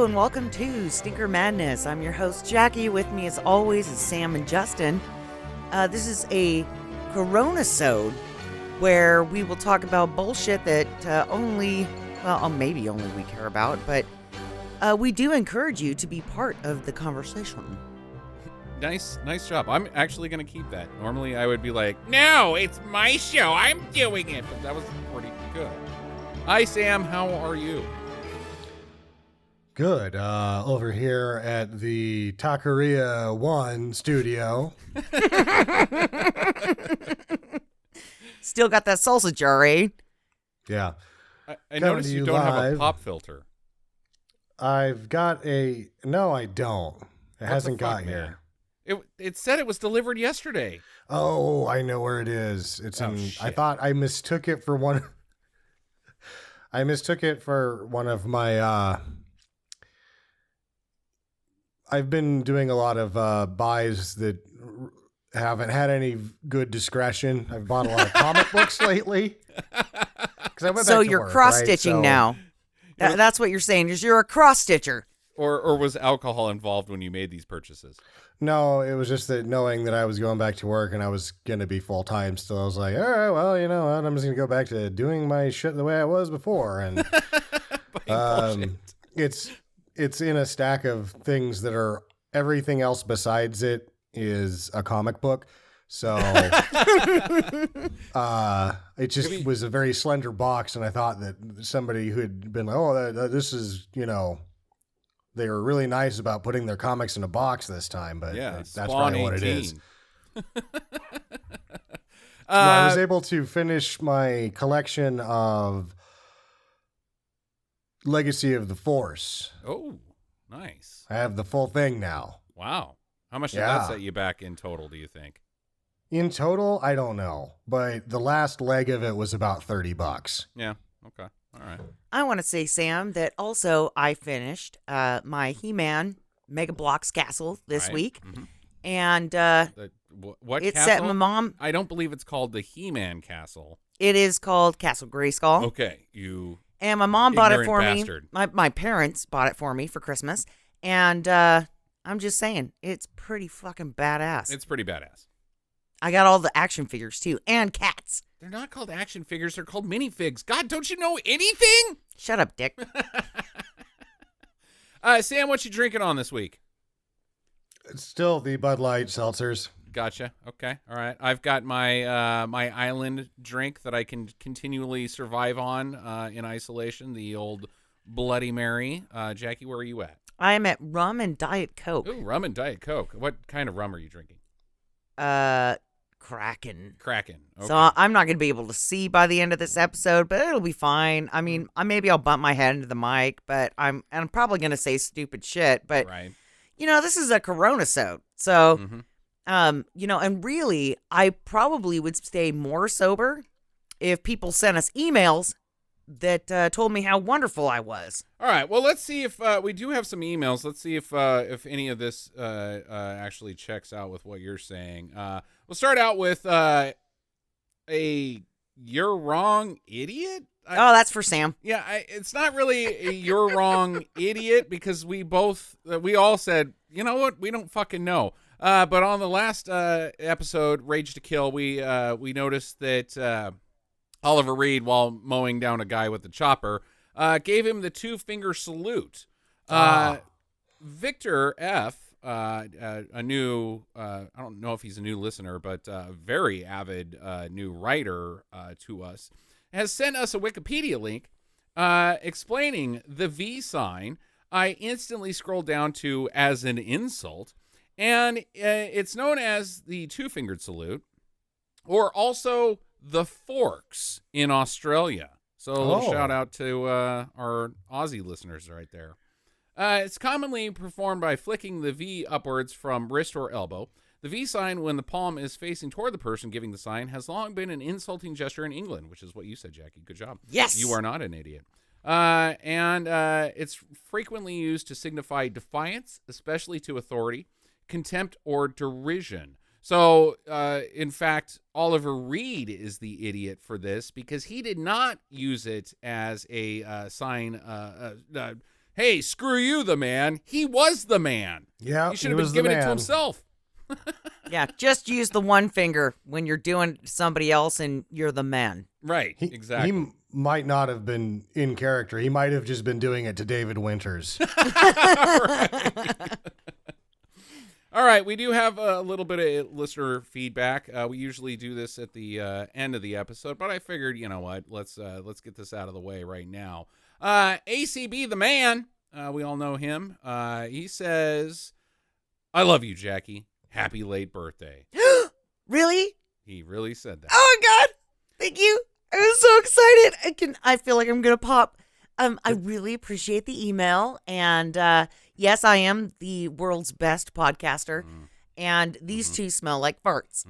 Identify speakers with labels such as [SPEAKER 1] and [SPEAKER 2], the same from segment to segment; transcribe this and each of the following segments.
[SPEAKER 1] Hello and welcome to Stinker Madness. I'm your host Jackie. With me as always is Sam and Justin. This is a Coronasode where we will talk about bullshit that maybe only we care about, but we do encourage you to be part of the conversation.
[SPEAKER 2] Nice job. I'm actually going to keep that. Normally I would be like, no, it's my show. I'm doing it. But that was pretty good. Hi, Sam. How are you?
[SPEAKER 3] Good. Over here at the Taqueria 1 studio.
[SPEAKER 1] Still got that salsa jar, eh?
[SPEAKER 3] Yeah.
[SPEAKER 2] I noticed you don't have a pop filter.
[SPEAKER 3] I've got a... No, I don't. It hasn't got here.
[SPEAKER 2] It said it was delivered yesterday.
[SPEAKER 3] Oh, I know where it is. It's in...
[SPEAKER 2] Shit.
[SPEAKER 3] I thought I mistook it for one... I mistook it for one of my... I've been doing a lot of buys that haven't had any good discretion. I've bought a lot of comic books lately.
[SPEAKER 1] So you're cross-stitching now. That's what you're saying, is you're a cross-stitcher.
[SPEAKER 2] Or was alcohol involved when you made these purchases?
[SPEAKER 3] No, it was just that knowing that I was going back to work and I was going to be full-time still, I was like, all right, well, you know what? I'm just going to go back to doing my shit the way I was before. And it's in a stack of things that are everything else besides it is a comic book. So it just was a very slender box. And I thought that somebody who had been like, this is, they were really nice about putting their comics in a box this time, but
[SPEAKER 2] yeah,
[SPEAKER 3] that's probably what it is.
[SPEAKER 2] I
[SPEAKER 3] was able to finish my collection of Legacy of the Force.
[SPEAKER 2] Oh, nice.
[SPEAKER 3] I have the full thing now.
[SPEAKER 2] Wow. How much did that set you back in total, do you think?
[SPEAKER 3] In total, I don't know, but the last leg of it was about $30.
[SPEAKER 2] Yeah. Okay. All right.
[SPEAKER 1] I want to say, Sam, that also I finished my He-Man Mega Bloks Castle this week. Mm-hmm. And
[SPEAKER 2] what
[SPEAKER 1] it's
[SPEAKER 2] castle?
[SPEAKER 1] set my mom.
[SPEAKER 2] I don't believe it's called the He-Man Castle.
[SPEAKER 1] It is called Castle Grayskull.
[SPEAKER 2] Okay.
[SPEAKER 1] And my mom bought it for
[SPEAKER 2] bastard.
[SPEAKER 1] me. My parents bought it for me for Christmas. And I'm just saying, it's pretty fucking badass.
[SPEAKER 2] It's pretty badass.
[SPEAKER 1] I got all the action figures, too, and cats.
[SPEAKER 2] They're not called action figures. They're called minifigs. God, don't you know anything?
[SPEAKER 1] Shut up, Dick.
[SPEAKER 2] Sam, what you drinking on this week?
[SPEAKER 3] It's still the Bud Light seltzers.
[SPEAKER 2] Gotcha. Okay. All right. I've got my my island drink that I can continually survive on in isolation, the old Bloody Mary. Jackie, where are you at?
[SPEAKER 1] I am at rum and Diet Coke.
[SPEAKER 2] Ooh, rum and Diet Coke. What kind of rum are you drinking?
[SPEAKER 1] Kraken.
[SPEAKER 2] Okay.
[SPEAKER 1] So I'm not going to be able to see by the end of this episode, but it'll be fine. I mean, maybe I'll bump my head into the mic, but I'm probably going to say stupid shit. But
[SPEAKER 2] right.
[SPEAKER 1] This is a Coronasode, so
[SPEAKER 2] mm-hmm.
[SPEAKER 1] And really, I probably would stay more sober if people sent us emails that told me how wonderful I was.
[SPEAKER 2] All right. Well, let's see if we do have some emails. Let's see if any of this actually checks out with what you're saying. We'll start out with a "You're wrong, idiot."
[SPEAKER 1] Oh, that's for Sam.
[SPEAKER 2] Yeah, it's not really a "You're wrong, idiot" because we all said, you know what, we don't fucking know. But on the last episode, Rage to Kill, we noticed that Oliver Reed, while mowing down a guy with the chopper, gave him the 2-finger salute. Victor F., a new, I don't know if he's a new listener, but a very avid new writer to us, has sent us a Wikipedia link explaining the V sign. I instantly scrolled down to as an insult, and it's known as the 2-fingered salute, or also the forks in Australia. So a little shout out to our Aussie listeners right there. It's commonly performed by flicking the V upwards from wrist or elbow. The V sign, when the palm is facing toward the person giving the sign, has long been an insulting gesture in England, which is what you said, Jackie. Good job.
[SPEAKER 1] Yes.
[SPEAKER 2] You are not an idiot. And it's frequently used to signify defiance, especially to authority, contempt, or derision. So, in fact, Oliver Reed is the idiot for this because he did not use it as a sign hey, screw you, the man. He was the man.
[SPEAKER 3] Yeah,
[SPEAKER 2] he should have been giving it to himself.
[SPEAKER 1] Yeah, just use the one finger when you're doing somebody else and you're the man.
[SPEAKER 2] Right, exactly.
[SPEAKER 3] He might not have been in character. He might have just been doing it to David Winters.
[SPEAKER 2] All right, we do have a little bit of listener feedback. We usually do this at the end of the episode, but I figured, you know what, let's get this out of the way right now. ACB the man, we all know him. He says, "I love you, Jackie. Happy late birthday."
[SPEAKER 1] Really?
[SPEAKER 2] He really said that.
[SPEAKER 1] Oh my God! Thank you. I was so excited. I feel like I'm gonna pop. I really appreciate the email, and yes, I am the world's best podcaster, and these two smell like farts.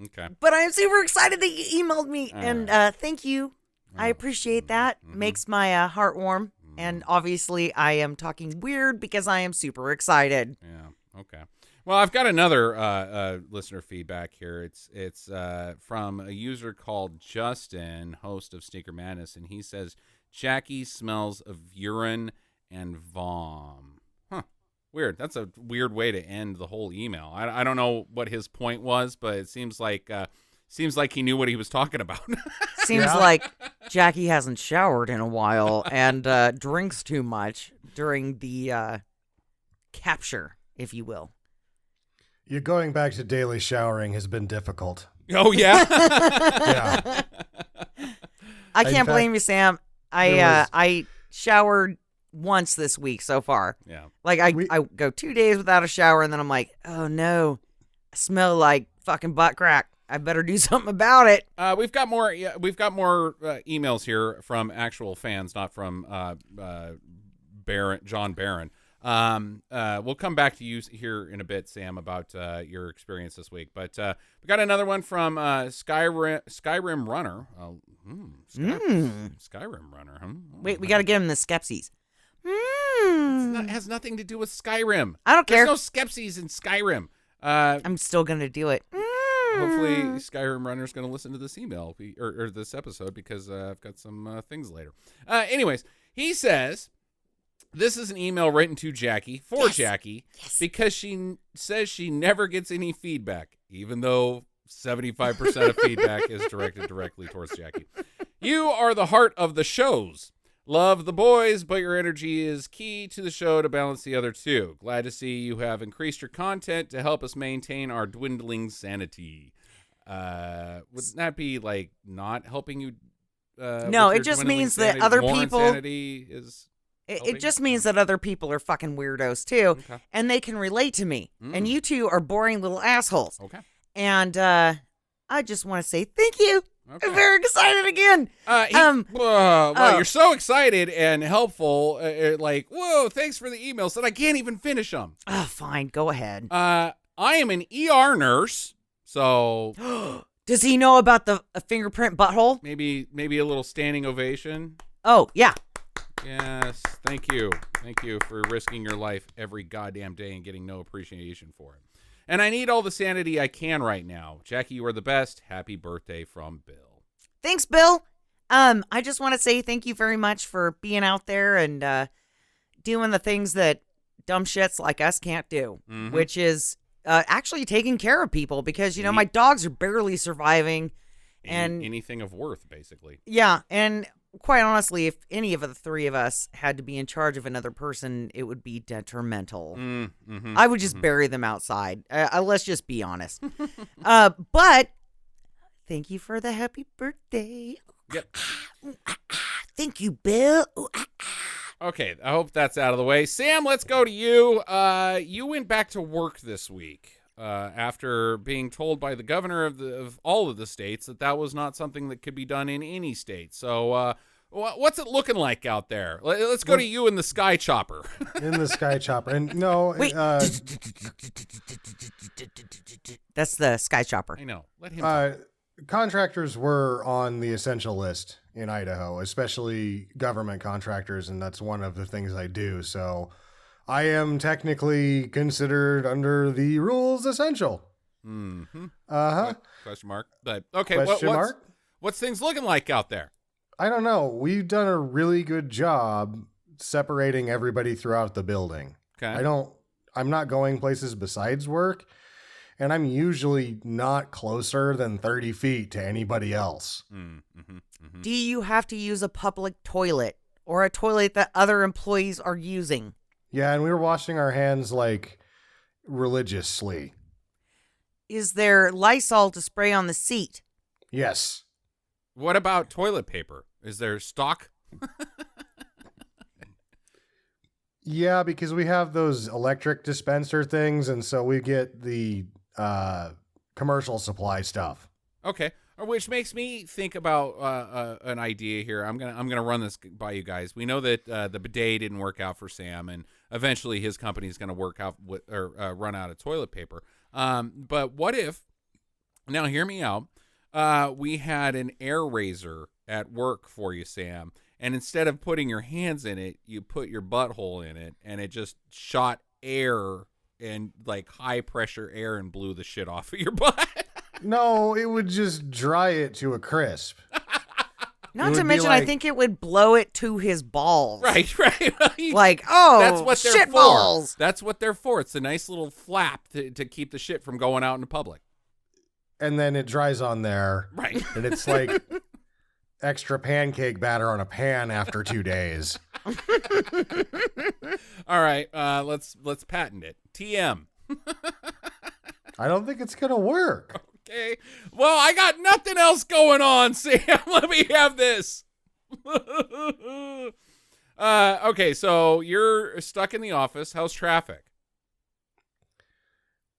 [SPEAKER 2] Okay.
[SPEAKER 1] But I am super excited that you emailed me, and thank you. I appreciate that. Makes my heart warm, and obviously I am talking weird because I am super excited.
[SPEAKER 2] Yeah. Okay. Well, I've got another listener feedback here. It's from a user called Justin, host of Sneaker Madness, and he says, "Jackie smells of urine and vom." Huh. Weird. That's a weird way to end the whole email. I don't know what his point was, but it seems like he knew what he was talking about.
[SPEAKER 1] Seems like Jackie hasn't showered in a while and drinks too much during the capture, if you will.
[SPEAKER 3] You're going back to daily showering has been difficult.
[SPEAKER 2] Oh, yeah?
[SPEAKER 3] Yeah.
[SPEAKER 1] I can't blame you, Sam. I showered once this week so far.
[SPEAKER 2] Yeah.
[SPEAKER 1] Like, I go 2 days without a shower, and then I'm like, oh, no. I smell like fucking butt crack. I better do something about it.
[SPEAKER 2] We've got more emails here from actual fans, not from John Barron. We'll come back to you here in a bit, Sam, about your experience this week. But we got another one from Skyrim Runner. Skyrim Runner, huh?
[SPEAKER 1] Wait, we got to get him the skepsies.
[SPEAKER 2] It has nothing to do with Skyrim.
[SPEAKER 1] I don't care.
[SPEAKER 2] There's no skepsies in Skyrim.
[SPEAKER 1] I'm still going to do it.
[SPEAKER 2] Hopefully Skyrim Runner's going to listen to this email or this episode, because I've got some things later. Anyways, he says, this is an email written to Jackie, Jackie, because she says she never gets any feedback, even though 75% of feedback is directed directly towards Jackie. "You are the heart of the shows. Love the boys, but your energy is key to the show to balance the other two. Glad to see you have increased your content to help us maintain our dwindling sanity." Wouldn't that be like not helping you?
[SPEAKER 1] No, it just means that other people.
[SPEAKER 2] Insanity is.
[SPEAKER 1] It just means that other people are fucking weirdos too, and they can relate to me. And you two are boring little assholes.
[SPEAKER 2] Okay.
[SPEAKER 1] And I just want to say thank you. Okay. I'm very excited again.
[SPEAKER 2] You're so excited and helpful. Like, whoa, thanks for the emails that I can't even finish them.
[SPEAKER 1] Oh, fine. Go ahead.
[SPEAKER 2] I am an ER nurse, so.
[SPEAKER 1] Does he know about the fingerprint butthole?
[SPEAKER 2] Maybe a little standing ovation.
[SPEAKER 1] Oh, yeah.
[SPEAKER 2] Yes, thank you. Thank you for risking your life every goddamn day and getting no appreciation for it. And I need all the sanity I can right now. Jackie, you are the best. Happy birthday from Bill.
[SPEAKER 1] Thanks, Bill. I just want to say thank you very much for being out there and doing the things that dumb shits like us can't do, which is actually taking care of people because, you know, my dogs are barely surviving. And
[SPEAKER 2] anything of worth, basically.
[SPEAKER 1] Yeah, and quite honestly, if any of the three of us had to be in charge of another person, it would be detrimental. I would just bury them outside. Let's just be honest. But thank you for the happy birthday.
[SPEAKER 2] Yep.
[SPEAKER 1] Thank you, Bill.
[SPEAKER 2] Okay, I hope that's out of the way. Sam, let's go to you. You went back to work this week. After being told by the governor of all of the states that was not something that could be done in any state. So what's it looking like out there? Let's go to you in the Sky Chopper.
[SPEAKER 3] In the Sky Chopper. And no,
[SPEAKER 1] wait. That's the Sky Chopper.
[SPEAKER 2] I know. Let him talk.
[SPEAKER 3] Contractors were on the essential list in Idaho, especially government contractors, and that's one of the things I do. So I am technically considered under the rules essential.
[SPEAKER 2] Question mark. But okay, what's things looking like out there?
[SPEAKER 3] I don't know. We've done a really good job separating everybody throughout the building.
[SPEAKER 2] Okay.
[SPEAKER 3] I'm not going places besides work, and I'm usually not closer than 30 feet to anybody else.
[SPEAKER 1] Do you have to use a public toilet or a toilet that other employees are using?
[SPEAKER 3] Yeah, and we were washing our hands like religiously.
[SPEAKER 1] Is there Lysol to spray on the seat?
[SPEAKER 3] Yes.
[SPEAKER 2] What about toilet paper? Is there stock?
[SPEAKER 3] Yeah, because we have those electric dispenser things, and so we get the commercial supply stuff.
[SPEAKER 2] Okay, which makes me think about an idea here. I'm gonna run this by you guys. We know that the bidet didn't work out for Sam, and eventually his company is gonna work out with or run out of toilet paper. But what if? Now, hear me out. We had an air razor at work for you, Sam, and instead of putting your hands in it, you put your butthole in it, and it just shot air and like high pressure air and blew the shit off of your butt.
[SPEAKER 3] No, it would just dry it to a crisp.
[SPEAKER 1] Not to mention, I think it would blow it to his balls.
[SPEAKER 2] Right.
[SPEAKER 1] Like, oh,
[SPEAKER 2] that's what they're
[SPEAKER 1] shit
[SPEAKER 2] for.
[SPEAKER 1] balls.
[SPEAKER 2] That's what they're for. It's a nice little flap to keep the shit from going out in public.
[SPEAKER 3] And then it dries on there.
[SPEAKER 2] Right.
[SPEAKER 3] And it's like extra pancake batter on a pan after 2 days.
[SPEAKER 2] All right, let's patent it. TM.
[SPEAKER 3] I don't think it's going to work.
[SPEAKER 2] Okay. Well, I got nothing else going on, Sam. Let me have this. Okay, so you're stuck in the office. How's traffic?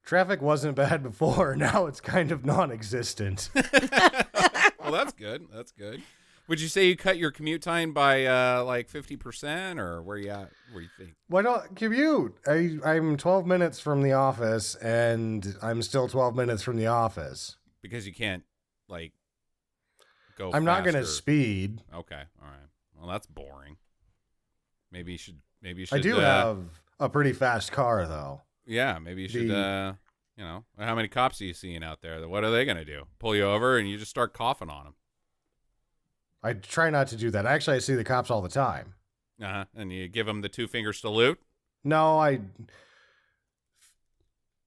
[SPEAKER 3] Traffic wasn't bad before. Now it's kind of non-existent.
[SPEAKER 2] Well, that's good. That's good. Would you say you cut your commute time by like 50%, or where you at? Where you think?
[SPEAKER 3] Why not commute? I'm 12 minutes from the office, and I'm still 12 minutes from the office.
[SPEAKER 2] Because you can't like go.
[SPEAKER 3] I'm not going to
[SPEAKER 2] faster.
[SPEAKER 3] speed.
[SPEAKER 2] Okay. All right. Well, that's boring. Maybe you should.
[SPEAKER 3] I do have a pretty fast car, though.
[SPEAKER 2] Yeah. Maybe you should. You know, how many cops are you seeing out there? What are they going to do? Pull you over and you just start coughing on them.
[SPEAKER 3] I try not to do that. Actually, I see the cops all the time.
[SPEAKER 2] And you give them the 2-finger salute.
[SPEAKER 3] No, I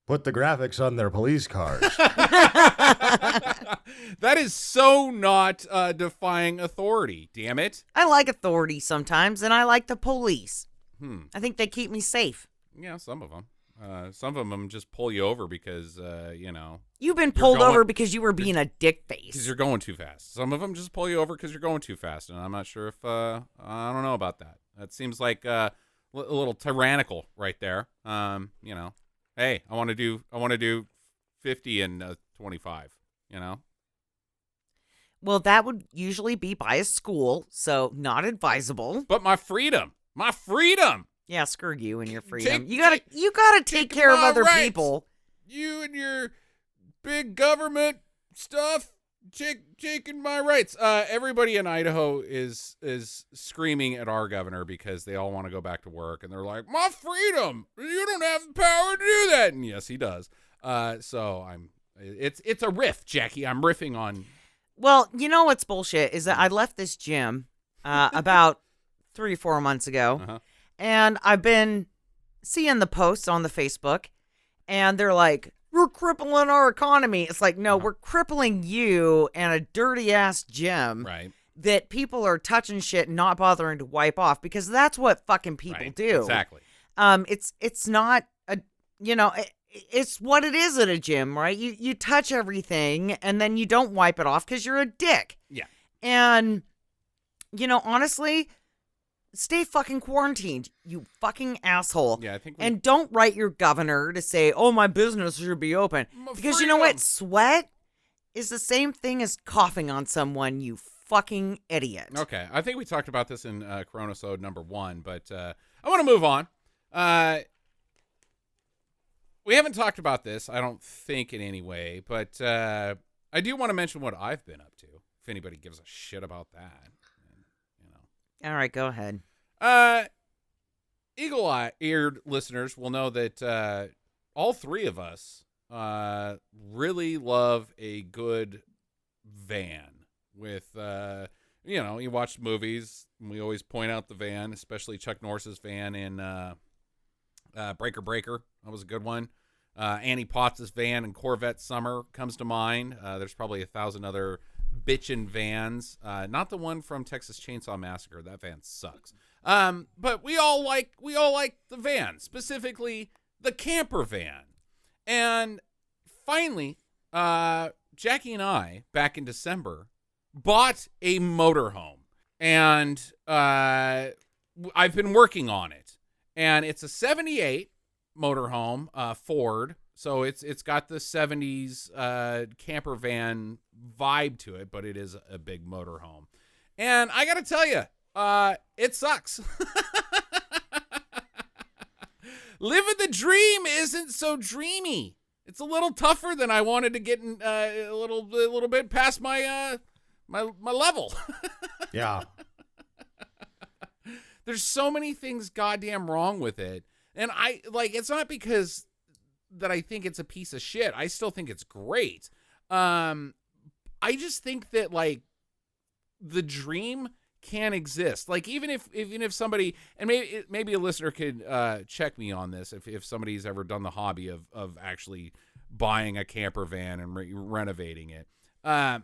[SPEAKER 3] put the graphics on their police cars.
[SPEAKER 2] That is so not defying authority. Damn it.
[SPEAKER 1] I like authority sometimes, and I like the police.
[SPEAKER 2] I
[SPEAKER 1] think they keep me safe.
[SPEAKER 2] Yeah, some of them. Some of them just pull you over because, you know.
[SPEAKER 1] You've been pulled over because you were being a dick face.
[SPEAKER 2] Because you're going too fast. Some of them just pull you over because you're going too fast, and I'm not sure if I don't know about that. That seems like a little tyrannical right there. You know, hey, I want to do 50 and 25. You know.
[SPEAKER 1] Well, that would usually be by a school, so not advisable.
[SPEAKER 2] But my freedom.
[SPEAKER 1] Yeah, screw you and your freedom. You gotta take care of other people.
[SPEAKER 2] You and your big government stuff, taking my rights. Everybody in Idaho is screaming at our governor because they all want to go back to work, and they're like, "My freedom! You don't have the power to do that." And yes, he does. So it's a riff, Jackie. I'm riffing on.
[SPEAKER 1] Well, you know what's bullshit is that I left this gym about 3 or 4 months ago.
[SPEAKER 2] Uh-huh.
[SPEAKER 1] And I've been seeing the posts on the Facebook, and they're like, "We're crippling our economy." It's like, no, we're crippling you and a dirty-ass gym that people are touching shit and not bothering to wipe off, because that's what fucking people do.
[SPEAKER 2] Exactly.
[SPEAKER 1] It's not a, you know, it's what it is at a gym, right? You touch everything, and then you don't wipe it off because you're a dick.
[SPEAKER 2] Yeah.
[SPEAKER 1] And, you know, honestly, stay fucking quarantined, you fucking asshole.
[SPEAKER 2] Yeah, I think.
[SPEAKER 1] And don't write your governor to say, "Oh, my business should be open." Because you know what? Sweat is the same thing as coughing on someone, you fucking idiot.
[SPEAKER 2] Okay, I think we talked about this in Coronasode number 1, but I want to move on. We haven't talked about this, I don't think, in any way, but I do want to mention what I've been up to, if anybody gives a shit about that.
[SPEAKER 1] All right, go ahead.
[SPEAKER 2] Eagle-eared listeners will know that all three of us really love a good van with, you watch movies, and we always point out the van, especially Chuck Norris's van in Breaker Breaker. That was a good one. Annie Potts' van in Corvette Summer comes to mind. There's probably 1,000 other bitchin' vans. Not the one from Texas Chainsaw Massacre. That van sucks. But we all like the van, specifically the camper van. And finally, Jackie and I, back in December, bought a motorhome. And I've been working on it. And it's a 78 motorhome, Ford. So it's got the 70s camper van vibe to it, but it is a big motorhome. And I got to tell you, it sucks. Living the dream isn't so dreamy. It's a little tougher than I wanted to get in, a little bit past my level.
[SPEAKER 3] Yeah.
[SPEAKER 2] There's so many things goddamn wrong with it. And it's not because that I think it's a piece of shit. I still think it's great. I just think that the dream can exist. Like even if somebody, and maybe a listener could check me on this if somebody's ever done the hobby of actually buying a camper van and renovating it. But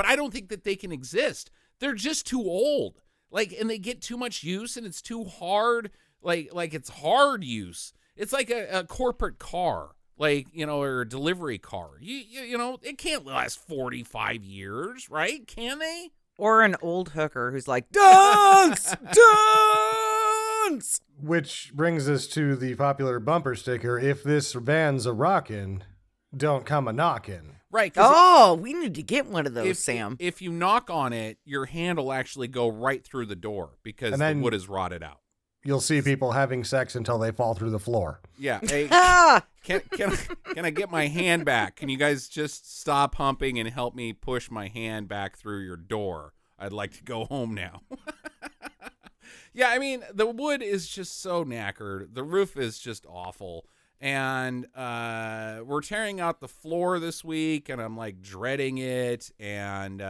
[SPEAKER 2] I don't think that they can exist. They're just too old. And they get too much use, and it's too hard. Like it's hard use. It's like a corporate car, or a delivery car. It can't last 45 years, right? Can they?
[SPEAKER 1] Or an old hooker who's like, dance, dance.
[SPEAKER 3] Which brings us to the popular bumper sticker, if this van's a rockin', don't come a knockin'.
[SPEAKER 2] Right.
[SPEAKER 1] Oh, we need to get one of those, Sam.
[SPEAKER 2] If you knock on it, your hand will actually go right through the door because the wood is rotted out.
[SPEAKER 3] You'll see people having sex until they fall through the floor.
[SPEAKER 2] Yeah. Hey, can I get my hand back? Can you guys just stop humping and help me push my hand back through your door? I'd like to go home now. Yeah, I mean, the wood is just so knackered. The roof is just awful. And we're tearing out the floor this week, and I'm dreading it. And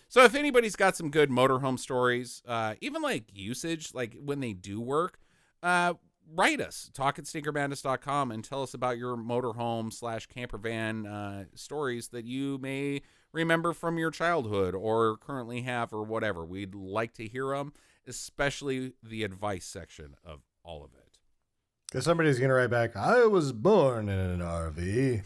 [SPEAKER 2] so if anybody's got some good motorhome stories, even usage, when they do work, write us, talk@stinkermadness.com, and tell us about your motorhome / camper van stories that you may remember from your childhood or currently have or whatever. We'd like to hear them, especially the advice section of all of it.
[SPEAKER 3] Because somebody's going to write back, I was born in an RV.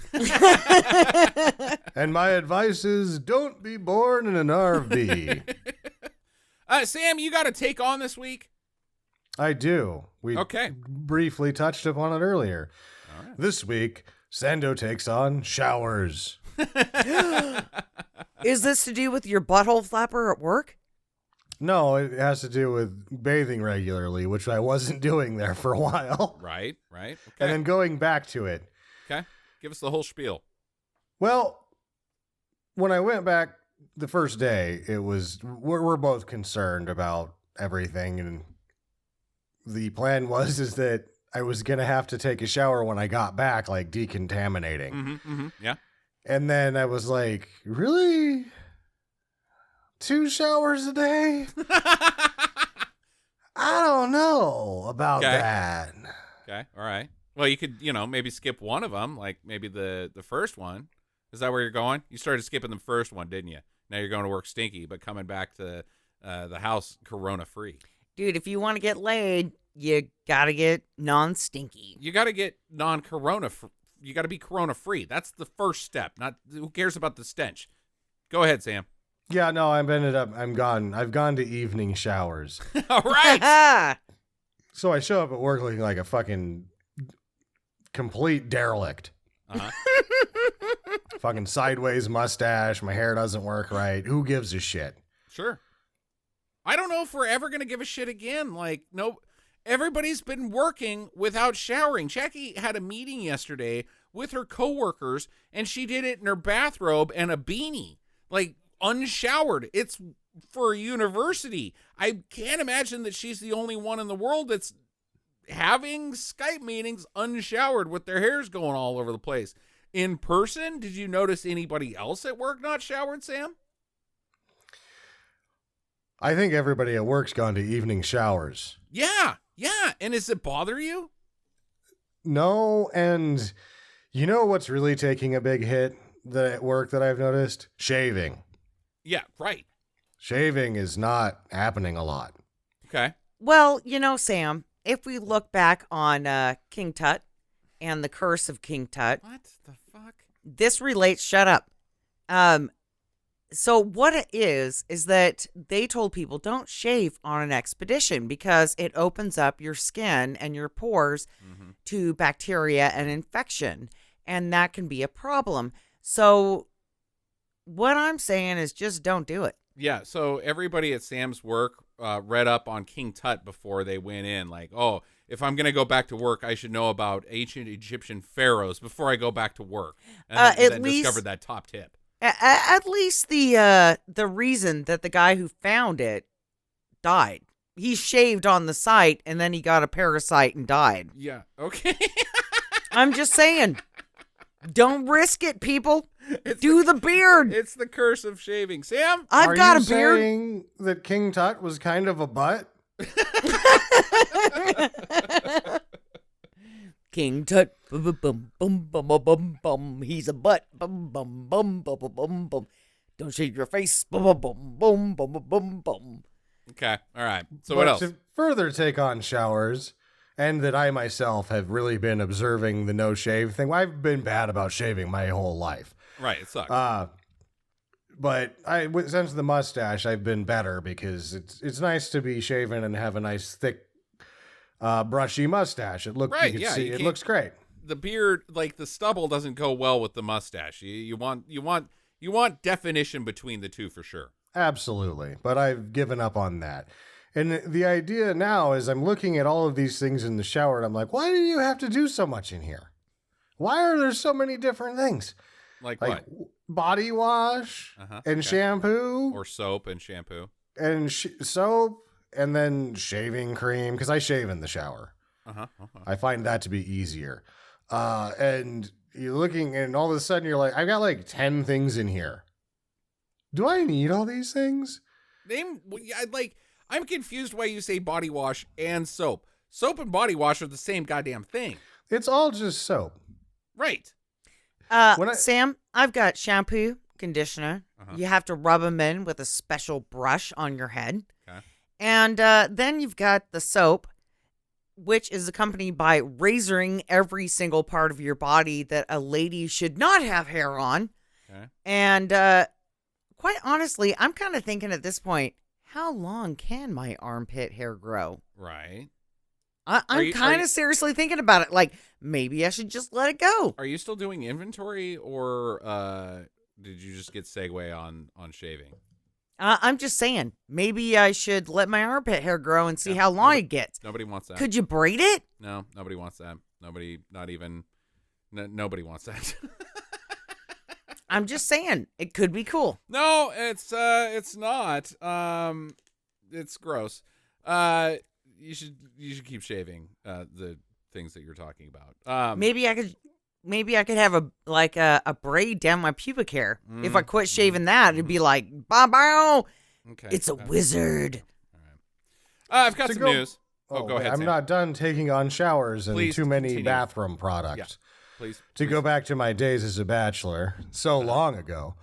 [SPEAKER 3] And my advice is, don't be born in an RV.
[SPEAKER 2] Sam, you got a take on this week?
[SPEAKER 3] I do. We briefly touched upon it earlier.
[SPEAKER 2] All right.
[SPEAKER 3] This week, Sando takes on showers.
[SPEAKER 1] Is this to do with your butthole flapper at work?
[SPEAKER 3] No, it has to do with bathing regularly, which I wasn't doing there for a while.
[SPEAKER 2] Right. Okay.
[SPEAKER 3] And then going back to it.
[SPEAKER 2] Okay. Give us the whole spiel.
[SPEAKER 3] Well, when I went back the first day, we're both concerned about everything. And the plan is that I was going to have to take a shower when I got back, decontaminating.
[SPEAKER 2] Yeah.
[SPEAKER 3] And then I was like, really? 2 showers a day? I don't know about that.
[SPEAKER 2] Okay. All right. Well, you could, maybe skip one of them, maybe the first one. Is that where you're going? You started skipping the first one, didn't you? Now you're going to work stinky, but coming back to the house corona-free.
[SPEAKER 1] Dude, if you want to get laid, you got to get non-stinky.
[SPEAKER 2] You got to get non-corona. You got to be corona-free. That's the first step. Not who cares about the stench. Go ahead, Sam.
[SPEAKER 3] Yeah, no, I've gone. I've gone to evening showers.
[SPEAKER 2] All right.
[SPEAKER 3] So I show up at work looking like a fucking complete derelict.
[SPEAKER 2] Uh-huh.
[SPEAKER 3] Fucking sideways mustache. My hair doesn't work right. Who gives a shit?
[SPEAKER 2] Sure. I don't know if we're ever going to give a shit again. No, everybody's been working without showering. Jackie had a meeting yesterday with her coworkers, and she did it in her bathrobe and a beanie. Unshowered. It's for a university. I can't imagine that she's the only one in the world that's having Skype meetings unshowered with their hairs going all over the place. In person, did you notice anybody else at work not showered, Sam?
[SPEAKER 3] I think everybody at work's gone to evening showers.
[SPEAKER 2] Yeah. And does it bother you?
[SPEAKER 3] No, and you know what's really taking a big hit at work that I've noticed? Shaving.
[SPEAKER 2] Yeah, right.
[SPEAKER 3] Shaving is not happening a lot.
[SPEAKER 2] Okay.
[SPEAKER 1] Well, Sam, if we look back on King Tut and the curse of King Tut,
[SPEAKER 2] What the fuck?
[SPEAKER 1] this relates. Shut up. So what it is that they told people don't shave on an expedition because it opens up your skin and your pores to bacteria and infection, and that can be a problem. So what I'm saying is just don't do it.
[SPEAKER 2] Yeah, so everybody at Sam's work read up on King Tut before they went in. Like, oh, if I'm going to go back to work, I should know about ancient Egyptian pharaohs before I go back to work. And then discovered that top tip.
[SPEAKER 1] At least the reason that the guy who found it died. He shaved on the site, and then he got a parasite and died.
[SPEAKER 2] Yeah, okay.
[SPEAKER 1] I'm just saying, don't risk it, people. Do the beard.
[SPEAKER 2] It's the curse of shaving. Sam?
[SPEAKER 1] I've got a beard.
[SPEAKER 3] Are you saying that King Tut was kind of a butt?
[SPEAKER 1] King Tut, bum bum bum bum bum bum bum. He's a butt, bum bum bum bum bum bum bum. Don't shave your face, bum bum bum bum bum bum bum.
[SPEAKER 2] Okay, all right. So what else?
[SPEAKER 3] To further take on showers, and that I myself have really been observing the no shave thing. I've been bad about shaving my whole life.
[SPEAKER 2] Right, it sucks.
[SPEAKER 3] But since the mustache, I've been better because it's nice to be shaven and have a nice thick, brushy mustache. It looks great.
[SPEAKER 2] The beard, like the stubble, doesn't go well with the mustache. You want definition between the two for sure.
[SPEAKER 3] Absolutely, but I've given up on that. And the idea now is I'm looking at all of these things in the shower, and I'm like, why do you have to do so much in here? Why are there so many different things?
[SPEAKER 2] Like what?
[SPEAKER 3] Body wash and shampoo.
[SPEAKER 2] Or soap and shampoo.
[SPEAKER 3] And soap and then shaving cream, because I shave in the shower. I find that to be easier. And you're looking, and all of a sudden you're like, I've got like 10 things in here. Do I need all these things?
[SPEAKER 2] I'm confused why you say body wash and soap. Soap and body wash are the same goddamn thing.
[SPEAKER 3] It's all just soap.
[SPEAKER 2] Right.
[SPEAKER 1] Sam, I've got shampoo, conditioner. You have to rub them in with a special brush on your head.
[SPEAKER 2] Okay.
[SPEAKER 1] And then you've got the soap, which is accompanied by razoring every single part of your body that a lady should not have hair on.
[SPEAKER 2] Okay.
[SPEAKER 1] And quite honestly, I'm kind of thinking at this point, how long can my armpit hair grow?
[SPEAKER 2] Right.
[SPEAKER 1] I'm kind of seriously thinking about it. Like, maybe I should just let it go.
[SPEAKER 2] Are you still doing inventory, or did you just get segue on shaving?
[SPEAKER 1] I'm just saying, maybe I should let my armpit hair grow and see how long it gets.
[SPEAKER 2] Nobody wants that.
[SPEAKER 1] Could you braid it?
[SPEAKER 2] No, nobody wants that. Nobody wants that.
[SPEAKER 1] I'm just saying, it could be cool.
[SPEAKER 2] No, it's not. It's gross. You should keep shaving the things that you're talking about.
[SPEAKER 1] Maybe I could have a braid down my pubic hair. If I quit shaving that, it'd be like, bow.
[SPEAKER 2] Okay.
[SPEAKER 1] It's a wizard.
[SPEAKER 2] All right. I've got some news. Go ahead.
[SPEAKER 3] I'm
[SPEAKER 2] Sam.
[SPEAKER 3] not done taking on showers and
[SPEAKER 2] Please
[SPEAKER 3] too many
[SPEAKER 2] continue.
[SPEAKER 3] bathroom products.
[SPEAKER 2] Yeah. Please.
[SPEAKER 3] Go back to my days as a bachelor, so long ago,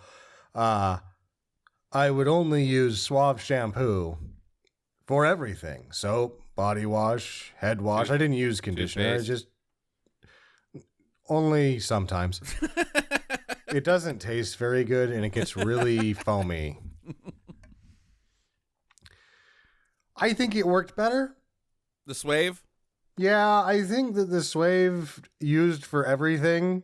[SPEAKER 3] I would only use Suave shampoo for everything. Soap, body wash, head wash. I didn't use conditioner.
[SPEAKER 2] Toothpaste.
[SPEAKER 3] Just only sometimes. It doesn't taste very good, and it gets really foamy. I think it worked better.
[SPEAKER 2] The Suave?
[SPEAKER 3] Yeah, I think that the Suave used for everything,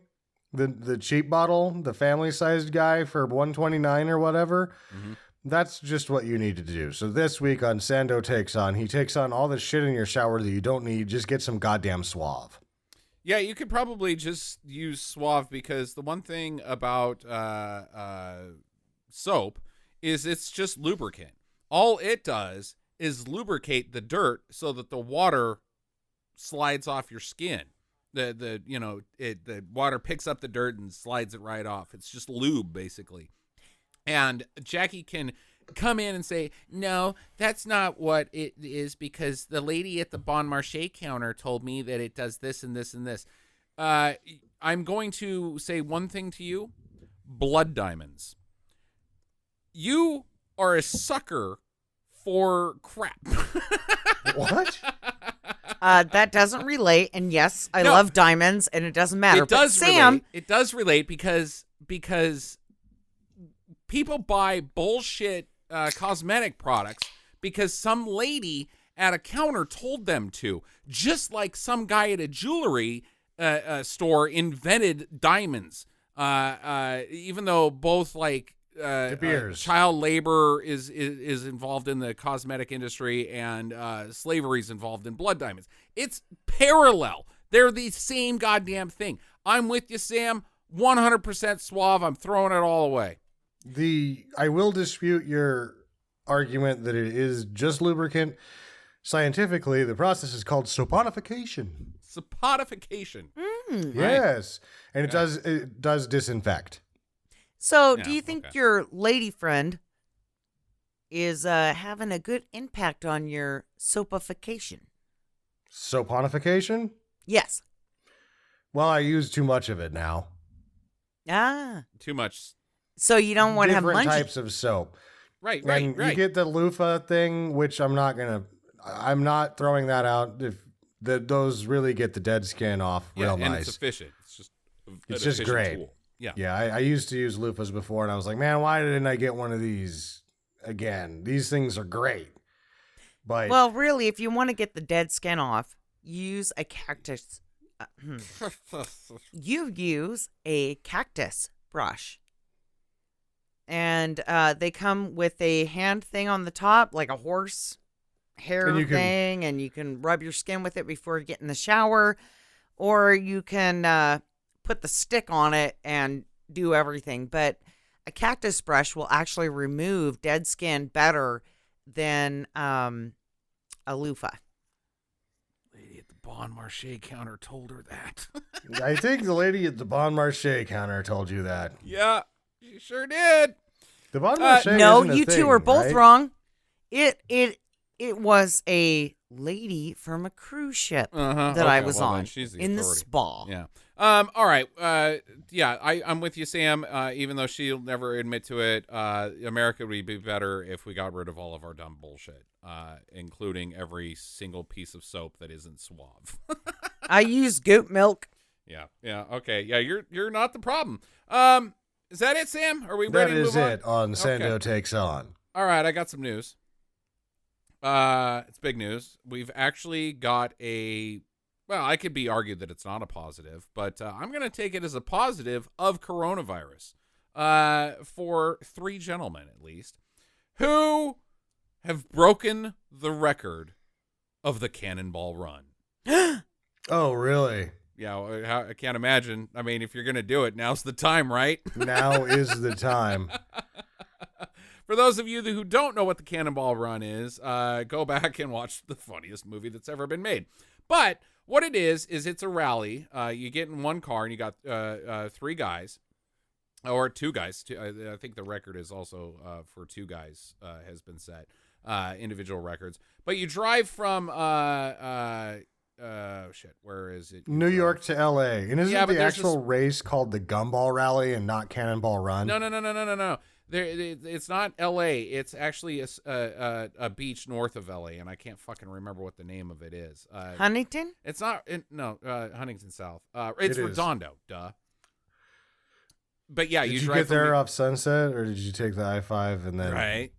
[SPEAKER 3] the cheap bottle, the family-sized guy for $129 or whatever, that's just what you need to do. So this week on Sando he takes on all the shit in your shower that you don't need. Just get some goddamn Suave.
[SPEAKER 2] Yeah, you could probably just use Suave, because the one thing about soap is it's just lubricant. All it does is lubricate the dirt so that the water slides off your skin. The water picks up the dirt and slides it right off. It's just lube, basically. And Jackie can come in and say, no, that's not what it is because the lady at the Bon Marché counter told me that it does this and this and this. I'm going to say one thing to you. Blood diamonds. You are a sucker for crap.
[SPEAKER 3] What?
[SPEAKER 1] That doesn't relate. And yes, I love diamonds, and it doesn't matter.
[SPEAKER 2] It does
[SPEAKER 1] Sam,
[SPEAKER 2] relate. It does relate because people buy bullshit cosmetic products because some lady at a counter told them to. Just like some guy at a jewelry store invented diamonds. Even though both child labor is involved in the cosmetic industry and slavery is involved in blood diamonds. It's parallel. They're the same goddamn thing. I'm with you, Sam. 100% suave. I'm throwing it all away.
[SPEAKER 3] I will dispute your argument that it is just lubricant. Scientifically, the process is called saponification.
[SPEAKER 2] Saponification.
[SPEAKER 3] Yes, and it does disinfect.
[SPEAKER 1] So, do you think your lady friend is having a good impact on your soapification?
[SPEAKER 3] Saponification?
[SPEAKER 1] Yes.
[SPEAKER 3] Well, I use too much of it now.
[SPEAKER 2] Too much.
[SPEAKER 1] So you don't want to have
[SPEAKER 3] different
[SPEAKER 1] munchies.
[SPEAKER 3] types of soap.
[SPEAKER 2] Right.
[SPEAKER 3] You get the loofah thing, which I'm not throwing that out. If those really get the dead skin off real
[SPEAKER 2] and
[SPEAKER 3] nice.
[SPEAKER 2] It's efficient. It's
[SPEAKER 3] just great.
[SPEAKER 2] Tool. Yeah.
[SPEAKER 3] Yeah, I used to use loofahs before, and I was like, man, why didn't I get one of these again? These things are great. But
[SPEAKER 1] Well, really, if you want to get the dead skin off, use a cactus. You use a cactus brush. And they come with a hand thing on the top, like a horse hair thing, and you can rub your skin with it before you get in the shower. Or you can put the stick on it and do everything. But a cactus brush will actually remove dead skin better than a loofah.
[SPEAKER 2] Lady at the Bon Marché counter told her that.
[SPEAKER 3] I think the lady at the Bon Marché counter told you that.
[SPEAKER 2] Yeah, she sure did.
[SPEAKER 3] The Bon Marché
[SPEAKER 1] no,
[SPEAKER 3] isn't a
[SPEAKER 1] you
[SPEAKER 3] thing,
[SPEAKER 1] two are both
[SPEAKER 3] right?
[SPEAKER 1] wrong. It was a lady from a cruise ship that I was on in the spa.
[SPEAKER 2] Yeah. All right. I'm with you, Sam. Even though she'll never admit to it, America would be better if we got rid of all of our dumb bullshit, including every single piece of soap that isn't suave.
[SPEAKER 1] I use goat milk.
[SPEAKER 2] Yeah. Okay. Yeah, you're not the problem. Is that it, Sam? Are we ready to move on?
[SPEAKER 3] That is it on Sando Takes On.
[SPEAKER 2] All right, I got some news. It's big news. We've actually got well, I could be argued that it's not a positive, but I'm going to take it as a positive of coronavirus for 3 gentlemen, at least, who have broken the record of the Cannonball Run.
[SPEAKER 3] Oh, really?
[SPEAKER 2] Yeah, I can't imagine. I mean, if you're going to do it, now's the time, right?
[SPEAKER 3] Now is the time.
[SPEAKER 2] For those of you who don't know what the Cannonball Run is, go back and watch the funniest movie that's ever been made. But what it is it's a rally. You get in one car and you got 3 guys, or 2 guys. I think the record is also for 2 guys has been set, individual records. But you drive from where is it?
[SPEAKER 3] New York to L.A. And isn't the actual
[SPEAKER 2] this
[SPEAKER 3] race called the Gumball Rally and not Cannonball Run?
[SPEAKER 2] No. It's not L.A. It's actually a beach north of L.A. and I can't fucking remember what the name of it is.
[SPEAKER 1] Huntington?
[SPEAKER 2] It's not. Huntington South. It's Redondo. Duh. But yeah,
[SPEAKER 3] did you
[SPEAKER 2] drive
[SPEAKER 3] get there off Sunset, or did you take the I-5 and then?
[SPEAKER 2] Right.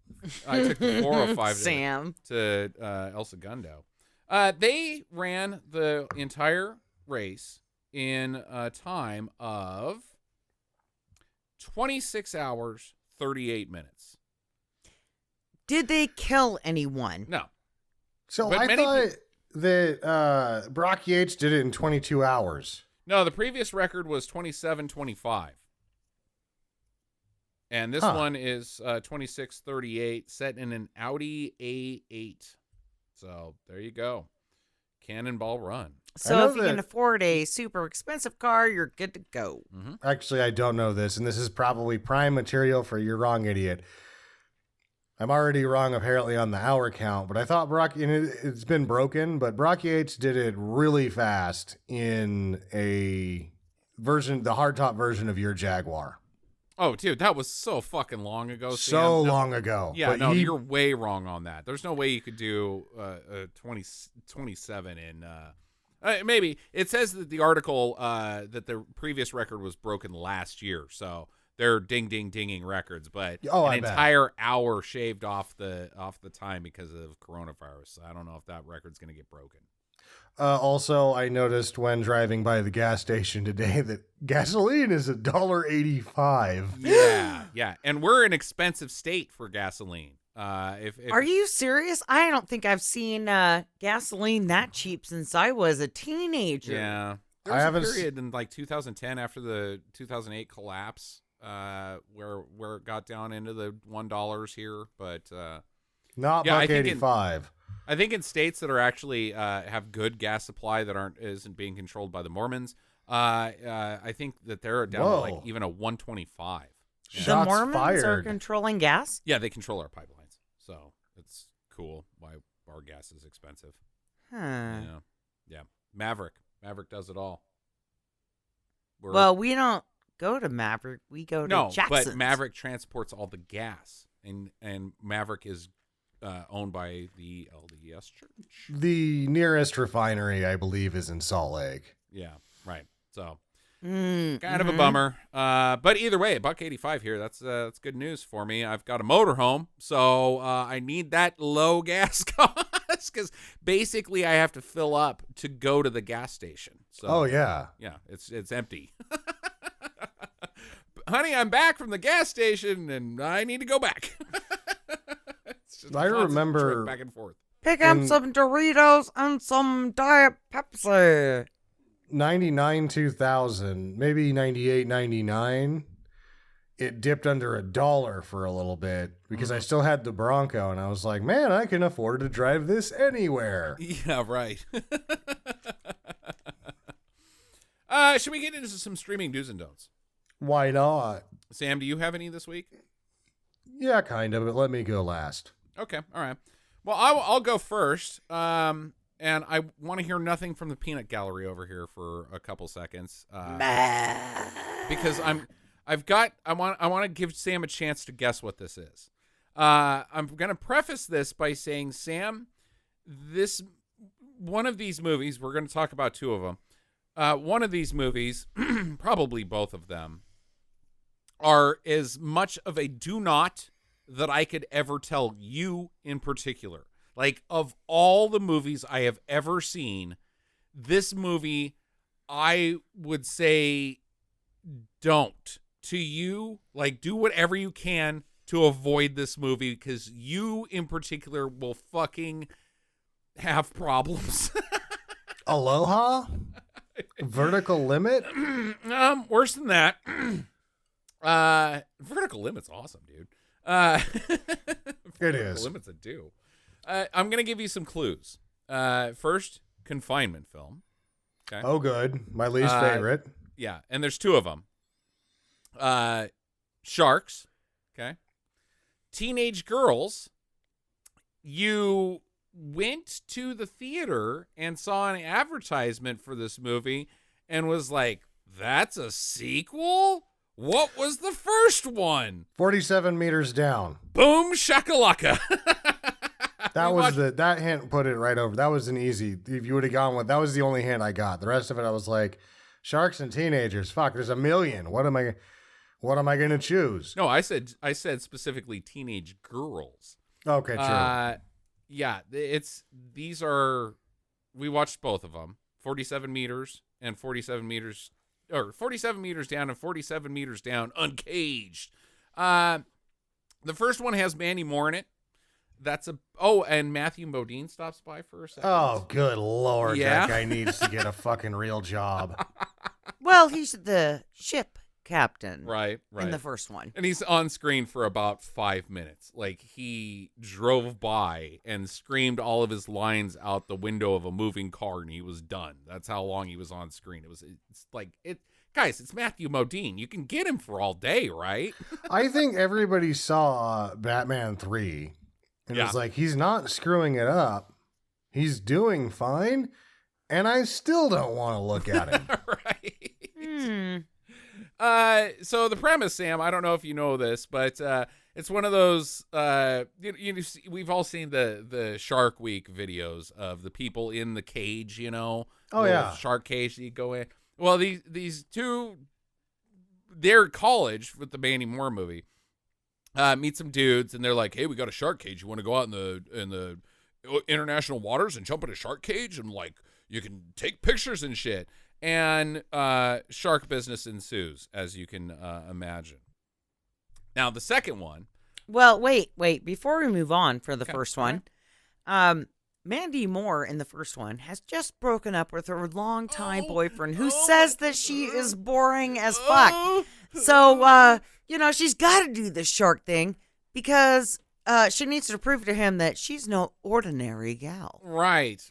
[SPEAKER 2] I took the 405
[SPEAKER 1] Sam
[SPEAKER 2] to El Segundo. They ran the entire race in a time of 26 hours, 38 minutes.
[SPEAKER 1] Did they kill anyone?
[SPEAKER 2] No.
[SPEAKER 3] So but I thought that Brock Yates did it in 22 hours.
[SPEAKER 2] No, the previous record was 27:25. And this one is 26:38, set in an Audi A8. So there you go. Cannonball Run.
[SPEAKER 1] So if you can afford a super expensive car, you're good to go.
[SPEAKER 3] Actually, I don't know this, and this is probably prime material for You're Wrong, Idiot. I'm already wrong apparently on the hour count, but I thought it's been broken, but Brock Yates did it really fast in a version, the hardtop version of your Jaguar.
[SPEAKER 2] Oh, dude, that was so fucking long ago.
[SPEAKER 3] So
[SPEAKER 2] Sam.
[SPEAKER 3] long ago.
[SPEAKER 2] Yeah,
[SPEAKER 3] but
[SPEAKER 2] no, you're way wrong on that. There's no way you could do 27 in. Maybe it says that the article that the previous record was broken last year, so they're dinging records, but an entire hour shaved off the time because of coronavirus. I don't know if that record's gonna get broken.
[SPEAKER 3] Also, I noticed when driving by the gas station today that gasoline is $1.85.
[SPEAKER 2] Yeah, and we're an expensive state for gasoline. If
[SPEAKER 1] Are you serious? I don't think I've seen gasoline that cheap since I was a teenager.
[SPEAKER 2] Yeah, there was a period in like 2010 after the 2008 collapse where it got down into the $1 here, but
[SPEAKER 3] not $1.85.
[SPEAKER 2] I think in states that are actually have good gas supply that isn't being controlled by the Mormons, I think that they're down to like even a 125.
[SPEAKER 1] Yeah. The Mormons are controlling gas?
[SPEAKER 2] Yeah, they control our pipelines, so it's cool why our gas is expensive.
[SPEAKER 1] Huh.
[SPEAKER 2] Yeah. Maverick does it all.
[SPEAKER 1] Well, we don't go to Maverick. We go to Jackson's.
[SPEAKER 2] But Maverick transports all the gas, and Maverick is owned by the LDS Church.
[SPEAKER 3] The nearest refinery, I believe, is in Salt Lake.
[SPEAKER 2] Yeah, right. So kind of a bummer. But either way, $1.85 here. That's good news for me. I've got a motorhome, so I need that low gas cost because basically I have to fill up to go to the gas station. So, yeah, it's empty. Honey, I'm back from the gas station, and I need to go back.
[SPEAKER 3] I remember
[SPEAKER 2] back and forth.
[SPEAKER 1] Pick up some Doritos and some Diet Pepsi.
[SPEAKER 3] 99, 2000, maybe 98, 99. It dipped under $1 for a little bit because I still had the Bronco, and I was like, man, I can afford to drive this anywhere.
[SPEAKER 2] Yeah, right. Should we get into some streaming do's and don'ts?
[SPEAKER 3] Why not?
[SPEAKER 2] Sam, do you have any this week?
[SPEAKER 3] Yeah, kind of, but let me go last.
[SPEAKER 2] Okay, all right. Well, I'll go first, and I want to hear nothing from the peanut gallery over here for a couple seconds, because I want to give Sam a chance to guess what this is. I'm gonna preface this by saying, Sam, one of these movies, we're gonna talk about two of them. One of these movies, probably both of them, are as much of a do not that I could ever tell you in particular. Like, of all the movies I have ever seen, this movie, I would say don't. To you, like, do whatever you can to avoid this movie, because you in particular will fucking have problems.
[SPEAKER 3] Aloha? Vertical Limit?
[SPEAKER 2] Worse than that. Vertical Limit's awesome, dude.
[SPEAKER 3] It is.
[SPEAKER 2] Limit's a do. I'm gonna give you some clues. First, confinement film. Okay.
[SPEAKER 3] Oh, good. My least favorite.
[SPEAKER 2] Yeah, and there's two of them. Sharks. Okay. Teenage girls. You went to the theater and saw an advertisement for this movie and was like, "That's a sequel? What was the first one?"
[SPEAKER 3] 47 meters down.
[SPEAKER 2] Boom shakalaka.
[SPEAKER 3] That hint put it right over. That was an easy. If you would have gone with, that was the only hint I got. The rest of it, I was like, sharks and teenagers. Fuck, there's a million. What am I going to choose?
[SPEAKER 2] No, I said specifically teenage girls.
[SPEAKER 3] Okay, true.
[SPEAKER 2] Yeah, we watched both of them. 47 meters and 47 meters, or 47 meters down and 47 meters down, Uncaged. The first one has Mandy Moore in it. And Matthew Modine stops by for a second.
[SPEAKER 3] Oh, good Lord.
[SPEAKER 2] Yeah?
[SPEAKER 3] That guy needs to get a fucking real job.
[SPEAKER 1] Well, he's the ship captain.
[SPEAKER 2] Right.
[SPEAKER 1] In the first one.
[SPEAKER 2] And he's on screen for about 5 minutes. Like, he drove by and screamed all of his lines out the window of a moving car and he was done. That's how long he was on screen. It's like, guys, it's Matthew Modine. You can get him for all day, right?
[SPEAKER 3] I think everybody saw Batman 3 and it was like, he's not screwing it up. He's doing fine. And I still don't want to look at him.
[SPEAKER 2] Right. So the premise, Sam, I don't know if you know this, but it's one of those, we've all seen the Shark Week videos of the people in the cage, you know?
[SPEAKER 3] Oh, yeah.
[SPEAKER 2] Shark cage that you go in. Well, these two, they're at college with the Mandy Moore movie. Meet some dudes, and they're like, hey, we got a shark cage. You want to go out in the international waters and jump in a shark cage? And, like, you can take pictures and shit. And shark business ensues, as you can imagine. Now, the second one.
[SPEAKER 1] Well, wait. Before we move on for the first one, Mandy Moore in the first one has just broken up with her longtime boyfriend who says that she is boring as fuck. So, she's got to do this shark thing because she needs to prove to him that she's no ordinary gal.
[SPEAKER 2] Right.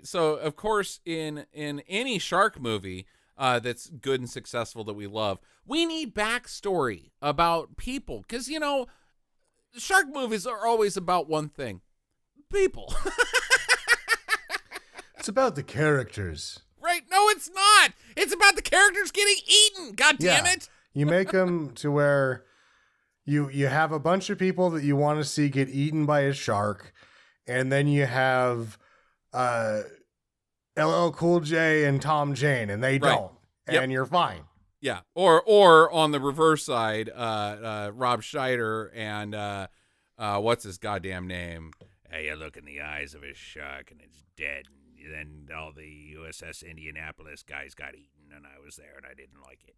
[SPEAKER 2] So, of course, in any shark movie that's good and successful that we love, we need backstory about people. Because, shark movies are always about one thing. People.
[SPEAKER 3] It's about the characters.
[SPEAKER 2] Right? No, it's not. It's about the characters getting eaten. God damn it.
[SPEAKER 3] You make them to where you have a bunch of people that you want to see get eaten by a shark, and then you have LL Cool J and Tom Jane, and they don't, and you're fine.
[SPEAKER 2] Yeah. Or on the reverse side, Rob Schneider and what's his goddamn name? Hey, you look in the eyes of a shark and it's dead. And then all the USS Indianapolis guys got eaten, and I was there and I didn't like it.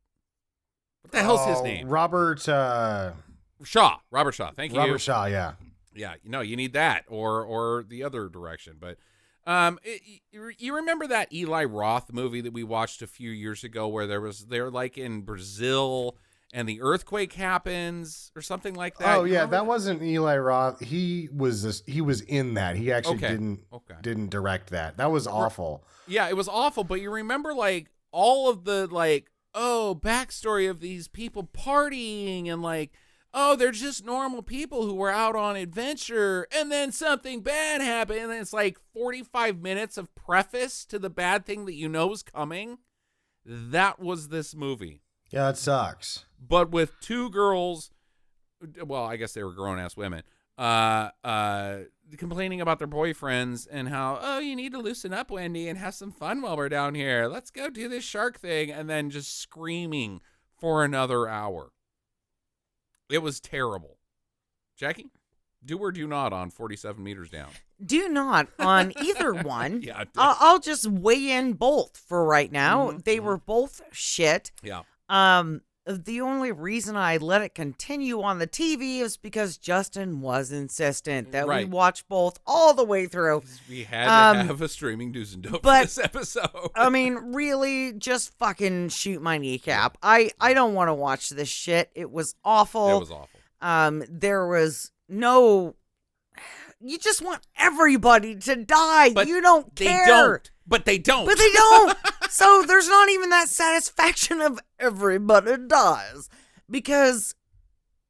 [SPEAKER 2] What the hell's his name?
[SPEAKER 3] Robert
[SPEAKER 2] Shaw. Robert Shaw. Thank you.
[SPEAKER 3] Robert Shaw, yeah.
[SPEAKER 2] Yeah, you need that or the other direction. But you remember that Eli Roth movie that we watched a few years ago where they're like in Brazil and the earthquake happens or something like that?
[SPEAKER 3] Oh, yeah, that wasn't Eli Roth. He was in that. He actually didn't direct that. That was awful.
[SPEAKER 2] Yeah, it was awful, but you remember like all of the backstory of these people partying and like, oh, they're just normal people who were out on adventure and then something bad happened. And then it's like 45 minutes of preface to the bad thing that you know is coming. That was this movie.
[SPEAKER 3] Yeah, it sucks.
[SPEAKER 2] But with two girls, well, I guess they were grown-ass women, complaining about their boyfriends and how, oh, you need to loosen up, Wendy, and have some fun while we're down here. Let's go do this shark thing. And then just screaming for another hour. It was terrible. Jackie, do or do not on 47 meters down?
[SPEAKER 1] Do not on either one.
[SPEAKER 2] Yeah,
[SPEAKER 1] I'll just weigh in both for right now. They were both shit.
[SPEAKER 2] Yeah.
[SPEAKER 1] The only reason I let it continue on the TV is because Justin was insistent that we watch both all the way through.
[SPEAKER 2] We had to have a streaming do's and don'ts for this episode.
[SPEAKER 1] I mean, really, just fucking shoot my kneecap. I don't want to watch this shit. It was awful.
[SPEAKER 2] It was awful.
[SPEAKER 1] There was no... You just want everybody to die.
[SPEAKER 2] But
[SPEAKER 1] you don't care.
[SPEAKER 2] They don't.
[SPEAKER 1] But they don't. So there's not even that satisfaction of everybody dies because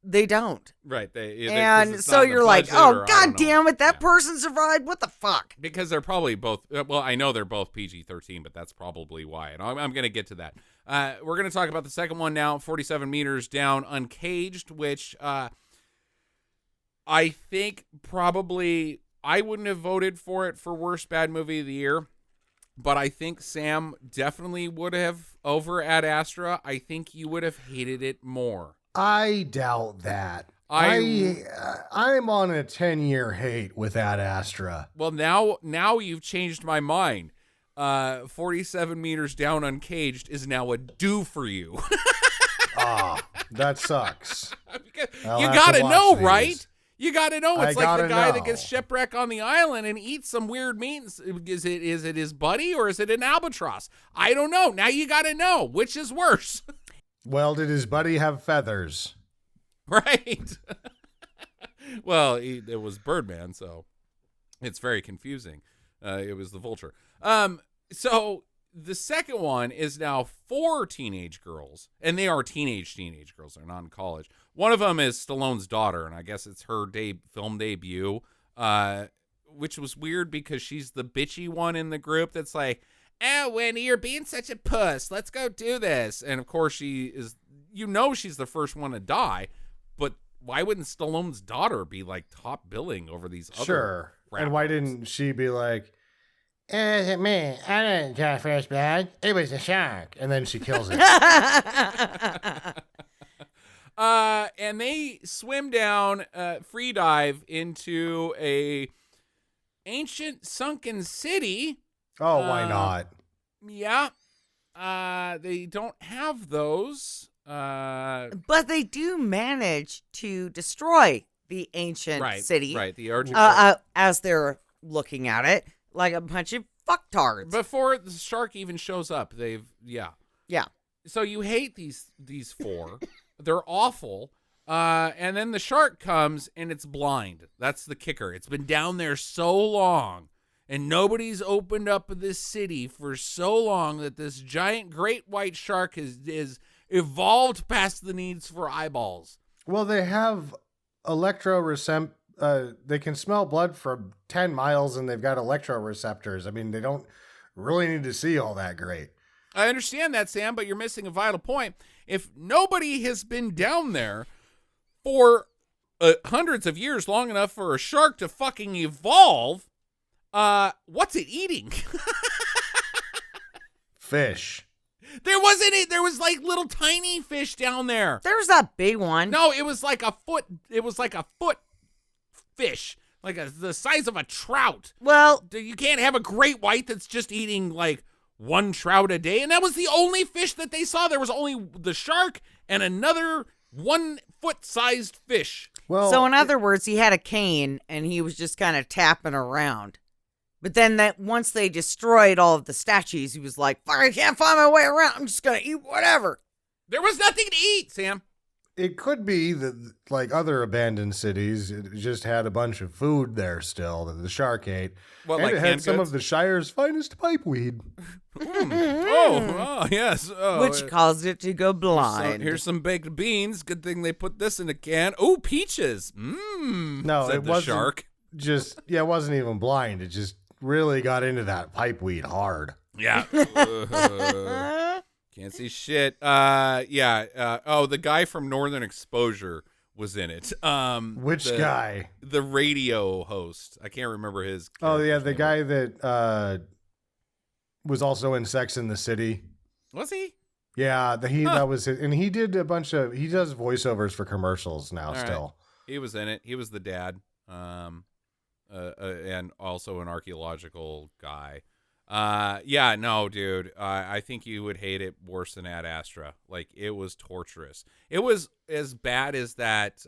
[SPEAKER 1] they don't.
[SPEAKER 2] Right.
[SPEAKER 1] And so you're like, oh, God damn it. That person survived. What the fuck?
[SPEAKER 2] Because they're probably both. Well, I know they're both PG-13, but that's probably why. And I'm going to get to that. We're going to talk about the second one now, 47 meters down, Uncaged, which I think probably I wouldn't have voted for it for worst bad movie of the year. But I think Sam definitely would have over Ad Astra. I think you would have hated it more.
[SPEAKER 3] I doubt that. I'm on a 10-year hate with Ad Astra.
[SPEAKER 2] Well, now you've changed my mind. 47 meters down, Uncaged is now a do for you.
[SPEAKER 3] That sucks.
[SPEAKER 2] You gotta know, right? You got to know. It's like the guy that gets shipwrecked on the island and eats some weird meat. Is it his buddy or is it an albatross? I don't know. Now you got to know. Which is worse?
[SPEAKER 3] Well, did his buddy have feathers?
[SPEAKER 2] Right. Well, it was Birdman, so it's very confusing. It was the vulture. So the second one is now 4 teenage girls, and they are teenage girls. They're not in college. One of them is Stallone's daughter, and I guess it's her film debut, which was weird because she's the bitchy one in the group that's like, "Oh, Wendy, you're being such a puss. Let's go do this." And of course, she is. She's the first one to die, but why wouldn't Stallone's daughter be like top billing over these other?
[SPEAKER 3] Sure. And why didn't she be like, "It isn't me. I didn't draw first blood. It was the shark." And then she kills it.
[SPEAKER 2] And they swim down, free dive into a ancient sunken city.
[SPEAKER 3] Oh, why not?
[SPEAKER 2] Yeah. They don't have those.
[SPEAKER 1] But they do manage to destroy the ancient city.
[SPEAKER 2] Right, the Argent.
[SPEAKER 1] As they're looking at it, like a bunch of fucktards.
[SPEAKER 2] Before the shark even shows up, yeah. So you hate these 4. They're awful. And then the shark comes and it's blind. That's the kicker. It's been down there so long, and nobody's opened up this city for so long that this giant great white shark is evolved past the needs for eyeballs.
[SPEAKER 3] Well, they have they can smell blood from 10 miles, and they've got electroreceptors. I mean, they don't really need to see all that great.
[SPEAKER 2] I understand that, Sam, but you're missing a vital point. If nobody has been down there for hundreds of years, long enough for a shark to fucking evolve, what's it eating?
[SPEAKER 3] Fish.
[SPEAKER 2] There wasn't it. There was like little tiny fish down there.
[SPEAKER 1] There's a big one.
[SPEAKER 2] No, it was like a foot. It was like a foot fish, like the size of a trout.
[SPEAKER 1] Well,
[SPEAKER 2] You can't have a great white that's just eating like 1 trout a day, and that was the only fish that they saw. There was only the shark and another 1 foot-sized fish.
[SPEAKER 3] Well,
[SPEAKER 1] so in other words, he had a cane and he was just kind of tapping around. But then that once they destroyed all of the statues, he was like, "Fuck, I can't find my way around. I'm just gonna eat whatever."
[SPEAKER 2] There was nothing to eat, Sam.
[SPEAKER 3] it could be that, like other abandoned cities, it just had a bunch of food there still that the shark ate.
[SPEAKER 2] What,
[SPEAKER 3] and
[SPEAKER 2] like
[SPEAKER 3] it had
[SPEAKER 2] canned
[SPEAKER 3] some
[SPEAKER 2] goods?
[SPEAKER 3] of the Shire's finest pipeweed.
[SPEAKER 2] Oh, yes. Oh,
[SPEAKER 1] Which caused it to go blind.
[SPEAKER 2] here's some baked beans. Good thing they put this in a can. Oh, peaches.
[SPEAKER 3] No,
[SPEAKER 2] said
[SPEAKER 3] it
[SPEAKER 2] the
[SPEAKER 3] wasn't
[SPEAKER 2] shark.
[SPEAKER 3] it wasn't even blind. It just really got into that pipeweed hard.
[SPEAKER 2] Yeah. Can't see shit. The guy from Northern Exposure was in it.
[SPEAKER 3] Which guy?
[SPEAKER 2] The radio host. I can't remember his.
[SPEAKER 3] Oh yeah, the
[SPEAKER 2] name.
[SPEAKER 3] guy that was also in Sex and the City.
[SPEAKER 2] Was he?
[SPEAKER 3] Yeah, that was it. And he did he does voiceovers for commercials now.
[SPEAKER 2] All right.
[SPEAKER 3] Still.
[SPEAKER 2] He was in it. He was the dad. And also an archaeological guy. No, dude. I think you would hate it worse than Ad Astra. Like, it was torturous. It was as bad as that.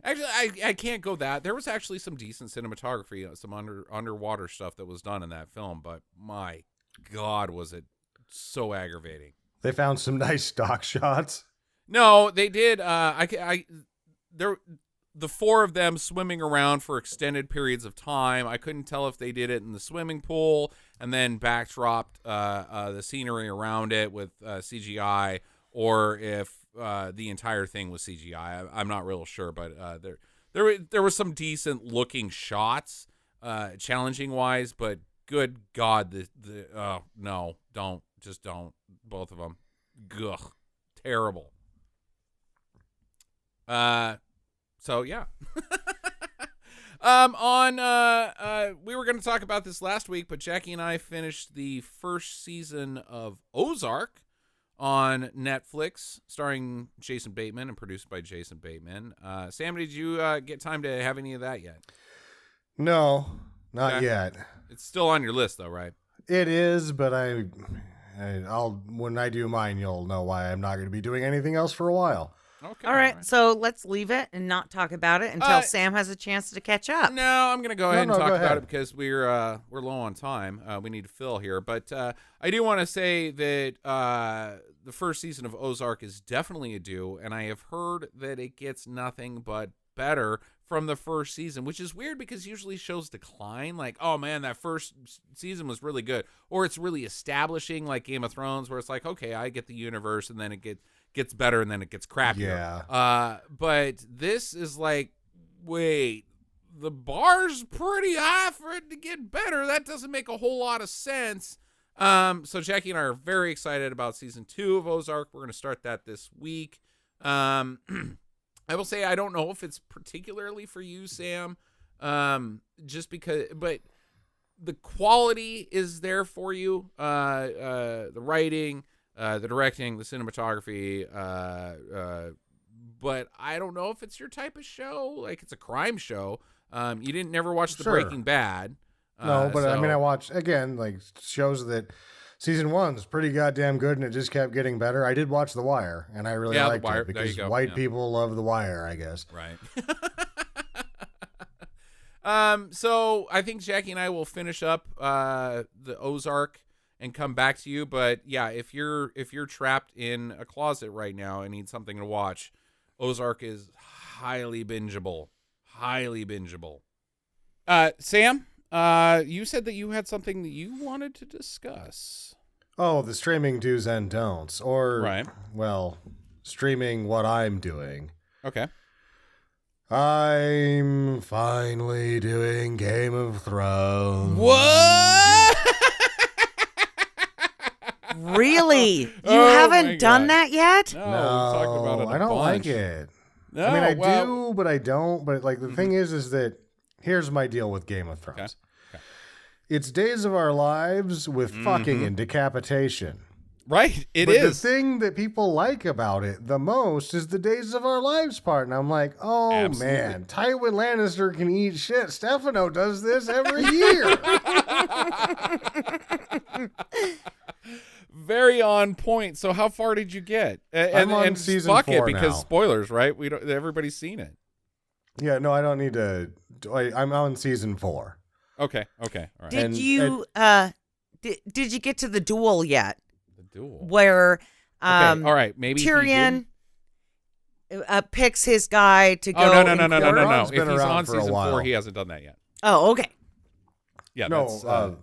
[SPEAKER 2] Actually, I can't go that. There was actually some decent cinematography, some underwater stuff that was done in that film, but my God, was it so aggravating.
[SPEAKER 3] They found some nice stock shots.
[SPEAKER 2] No, they did. The four of them swimming around for extended periods of time. I couldn't tell if they did it in the swimming pool and then backdropped the scenery around it with CGI, or if the entire thing was CGI. I'm not real sure, but there were some decent looking shots, challenging wise. But good God, no, don't both of them. Ugh, terrible. So yeah. We were going to talk about this last week, but Jackie and I finished the first season of Ozark on Netflix, starring Jason Bateman and produced by Jason Bateman. Sam, did you get time to have any of that yet?
[SPEAKER 3] No, not
[SPEAKER 2] Okay.
[SPEAKER 3] yet.
[SPEAKER 2] It's still on your list, though, right?
[SPEAKER 3] It is, but I'll when I do mine, you'll know why I'm not going to be doing anything else for a while.
[SPEAKER 2] Okay.
[SPEAKER 1] All right, so let's leave it and not talk about it until Sam has a chance to catch up.
[SPEAKER 2] No, I'm going to go ahead and talk
[SPEAKER 3] go
[SPEAKER 2] about
[SPEAKER 3] ahead.
[SPEAKER 2] it because we're low on time. We need to fill here. But I do want to say that the first season of Ozark is definitely a do, and I have heard that it gets nothing but better from the first season, which is weird because usually shows decline. Like, oh man, that first season was really good, or it's really establishing, like Game of Thrones, where it's like, okay, I get the universe, and then it gets better, and then it gets crappier.
[SPEAKER 3] Yeah.
[SPEAKER 2] But this is like, wait, the bar's pretty high for it to get better. That doesn't make a whole lot of sense. So Jackie and I are very excited about season 2 of Ozark. We're going to start that this week. I will say I don't know if it's particularly for you, Sam, just because, but the quality is there for you. The writing, the directing, the cinematography, but I don't know if it's your type of show. Like, it's a crime show. You didn't never watch the Breaking Bad.
[SPEAKER 3] No, but I mean, I watched, again, like shows that season 1's pretty goddamn good, and it just kept getting better. I did watch The Wire, and I really liked it because white people love The Wire, I guess.
[SPEAKER 2] Right. So I think Jackie and I will finish up the Ozark and come back to you. But yeah, if you're trapped in a closet right now and need something to watch, Ozark is highly bingeable. Highly bingeable. Sam, you said that you had something that you wanted to discuss.
[SPEAKER 3] Oh, the streaming do's and don'ts, or
[SPEAKER 2] right.
[SPEAKER 3] Well, streaming what I'm doing.
[SPEAKER 2] Okay.
[SPEAKER 3] I'm finally doing Game of Thrones.
[SPEAKER 2] What?
[SPEAKER 1] Really? You haven't done that yet?
[SPEAKER 2] No, we've talked about it
[SPEAKER 3] I don't like it.
[SPEAKER 2] No,
[SPEAKER 3] I mean, I do, but I don't. But like the thing is that here's my deal with Game of Thrones.
[SPEAKER 2] Okay.
[SPEAKER 3] It's days of our lives with fucking and decapitation.
[SPEAKER 2] Right, it
[SPEAKER 3] but
[SPEAKER 2] is.
[SPEAKER 3] The thing that people like about it the most is the days of our lives part. And I'm like, oh,
[SPEAKER 2] Absolutely.
[SPEAKER 3] Man, Tywin Lannister can eat shit. Stefano does this every year.
[SPEAKER 2] Very on point. So how far did you get?
[SPEAKER 3] I'm on season 4
[SPEAKER 2] because
[SPEAKER 3] now.
[SPEAKER 2] Spoilers, right? We don't. Everybody's seen it.
[SPEAKER 3] Yeah, no, I don't need to. I'm on season 4.
[SPEAKER 2] Okay. All right.
[SPEAKER 1] Did you get to the duel yet?
[SPEAKER 2] The duel.
[SPEAKER 1] Where
[SPEAKER 2] all right, maybe
[SPEAKER 1] Tyrion picks his guy to go.
[SPEAKER 2] Oh no.
[SPEAKER 3] Ron's
[SPEAKER 2] If
[SPEAKER 3] been
[SPEAKER 2] he's
[SPEAKER 3] around
[SPEAKER 2] on
[SPEAKER 3] for a
[SPEAKER 2] season
[SPEAKER 3] while.
[SPEAKER 2] 4, he hasn't done that yet.
[SPEAKER 1] Oh, okay.
[SPEAKER 2] Yeah,
[SPEAKER 3] no,
[SPEAKER 2] that's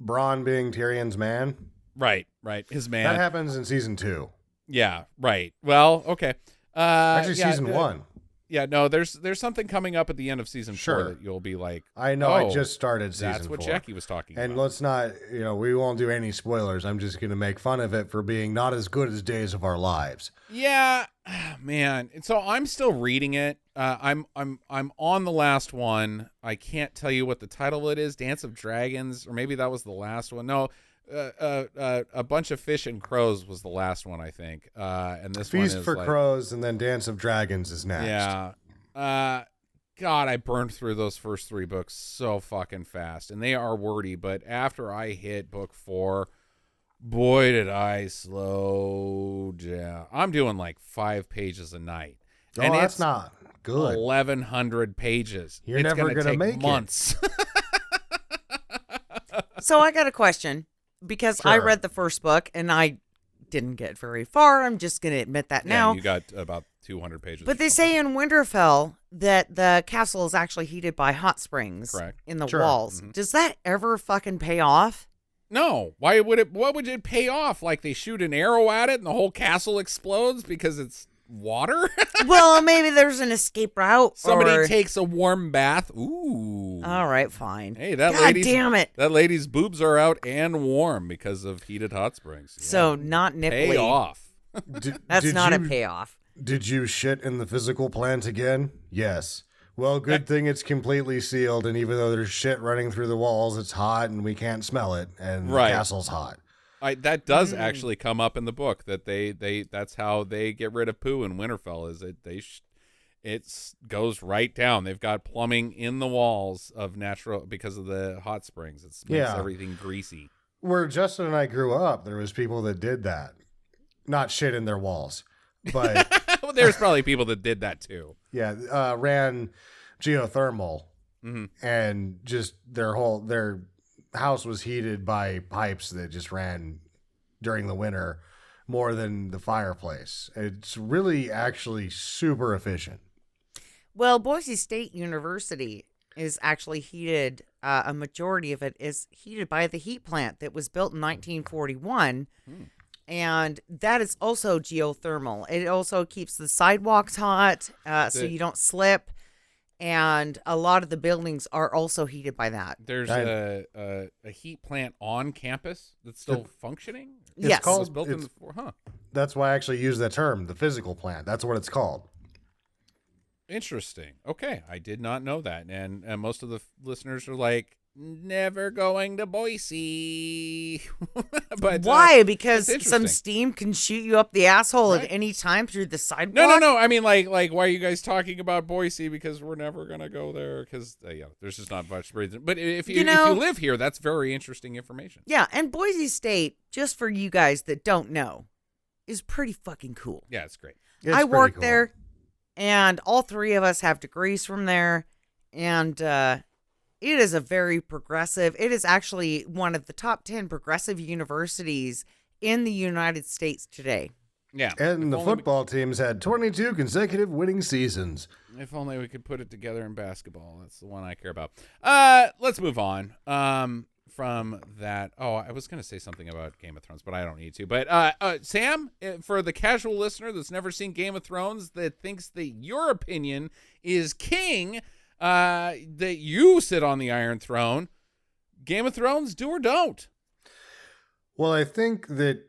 [SPEAKER 3] Bronn being Tyrion's man.
[SPEAKER 2] right. His man.
[SPEAKER 3] That happens in season 2.
[SPEAKER 2] Yeah, right. Well, okay.
[SPEAKER 3] Actually, season 1.
[SPEAKER 2] Yeah, no, there's something coming up at the end of season 4 that you'll be like,
[SPEAKER 3] I know, I just started season 4.
[SPEAKER 2] That's what Jackie was talking about.
[SPEAKER 3] And let's not, we won't do any spoilers. I'm just going to make fun of it for being not as good as Days of Our Lives.
[SPEAKER 2] Yeah, man. And so I'm still reading it. I'm on the last one. I can't tell you what the title of it is. Dance of Dragons, or maybe that was the last one. No, A Bunch of Fish and Crows was the last one, I think. And this
[SPEAKER 3] Feast
[SPEAKER 2] one is
[SPEAKER 3] for
[SPEAKER 2] like,
[SPEAKER 3] Crows, and then Dance of Dragons is next.
[SPEAKER 2] Yeah. God, I burned through those first 3 books so fucking fast, and they are wordy. But after I hit book 4, boy, did I slow down. I'm doing like 5 pages a night.
[SPEAKER 3] Oh,
[SPEAKER 2] and
[SPEAKER 3] that's
[SPEAKER 2] it's
[SPEAKER 3] not good.
[SPEAKER 2] 1,100 pages.
[SPEAKER 3] You're
[SPEAKER 2] it's
[SPEAKER 3] never
[SPEAKER 2] gonna
[SPEAKER 3] gonna
[SPEAKER 2] take
[SPEAKER 3] make
[SPEAKER 2] months.
[SPEAKER 1] So I got a question, because I
[SPEAKER 3] Sure.
[SPEAKER 1] read the first book and I didn't get very far. I'm just going to admit that now.
[SPEAKER 2] You got about 200 pages.
[SPEAKER 1] But they say in Winterfell that the castle is actually heated by hot springs
[SPEAKER 2] Correct.
[SPEAKER 1] in the
[SPEAKER 3] Sure.
[SPEAKER 1] walls. Does that ever fucking pay off?
[SPEAKER 2] No. Why would it? What would it pay off? Like they shoot an arrow at it and the whole castle explodes because it's water?
[SPEAKER 1] Well, maybe there's an escape route.
[SPEAKER 2] Somebody
[SPEAKER 1] or...
[SPEAKER 2] takes a warm bath. Ooh.
[SPEAKER 1] All right, fine.
[SPEAKER 2] Hey, that
[SPEAKER 1] God
[SPEAKER 2] lady's
[SPEAKER 1] damn it.
[SPEAKER 2] That lady's boobs are out and warm because of heated hot springs. Yeah.
[SPEAKER 1] So not nipply.
[SPEAKER 2] Pay off.
[SPEAKER 1] That's not a payoff.
[SPEAKER 3] Did you shit in the physical plant again? Yes. Well, good thing it's completely sealed, and even though there's shit running through the walls, it's hot and we can't smell it, and
[SPEAKER 2] Right.
[SPEAKER 3] the castle's hot.
[SPEAKER 2] That does actually come up in the book that they that's how they get rid of poo in Winterfell is it goes right down. They've got plumbing in the walls of natural because of the hot springs. It makes everything greasy.
[SPEAKER 3] Where Justin and I grew up, there was people that did that. Not shit in their walls, but
[SPEAKER 2] Well, there's probably people that did that too.
[SPEAKER 3] yeah, ran geothermal, and just their house was heated by pipes that just ran during the winter more than the fireplace. It's really actually super efficient.
[SPEAKER 1] Well, Boise State University is actually heated. A majority of it is heated by the heat plant that was built in 1941. And that is also geothermal. It also keeps the sidewalks hot so you don't slip. And a lot of the buildings are also heated by that.
[SPEAKER 2] There's a heat plant on campus that's still functioning?
[SPEAKER 1] Yes.
[SPEAKER 2] It was built in
[SPEAKER 3] That's why I actually use that term, the physical plant. That's what it's called.
[SPEAKER 2] Interesting. Okay. I did not know that. And most of the listeners are like, never going to Boise. But
[SPEAKER 1] why? Because
[SPEAKER 2] it's
[SPEAKER 1] some
[SPEAKER 2] interesting.
[SPEAKER 1] steam can shoot you up the asshole
[SPEAKER 2] Right.
[SPEAKER 1] at any time through the sidewalk?
[SPEAKER 2] No. I mean, like, why are you guys talking about Boise? Because we're never going to go there. Because, there's just not much reason. But if you live here, that's very interesting information.
[SPEAKER 1] Yeah, and Boise State, just for you guys that don't know, is pretty fucking cool.
[SPEAKER 2] Yeah, it's great.
[SPEAKER 3] It's
[SPEAKER 1] I
[SPEAKER 3] pretty
[SPEAKER 1] worked
[SPEAKER 3] cool.
[SPEAKER 1] there, and all three of us have degrees from there, and it is a very progressive. It is actually one of the top 10 progressive universities in the United States today.
[SPEAKER 2] Yeah.
[SPEAKER 3] And the football team's had 22 consecutive winning seasons.
[SPEAKER 2] If only we could put it together in basketball. That's the one I care about. Let's move on from that. Oh, I was going to say something about Game of Thrones, but I don't need to. But Sam, for the casual listener that's never seen Game of Thrones, that thinks that your opinion is king, that you sit on the Iron Throne, Game of Thrones, do or don't?
[SPEAKER 3] Well, I think that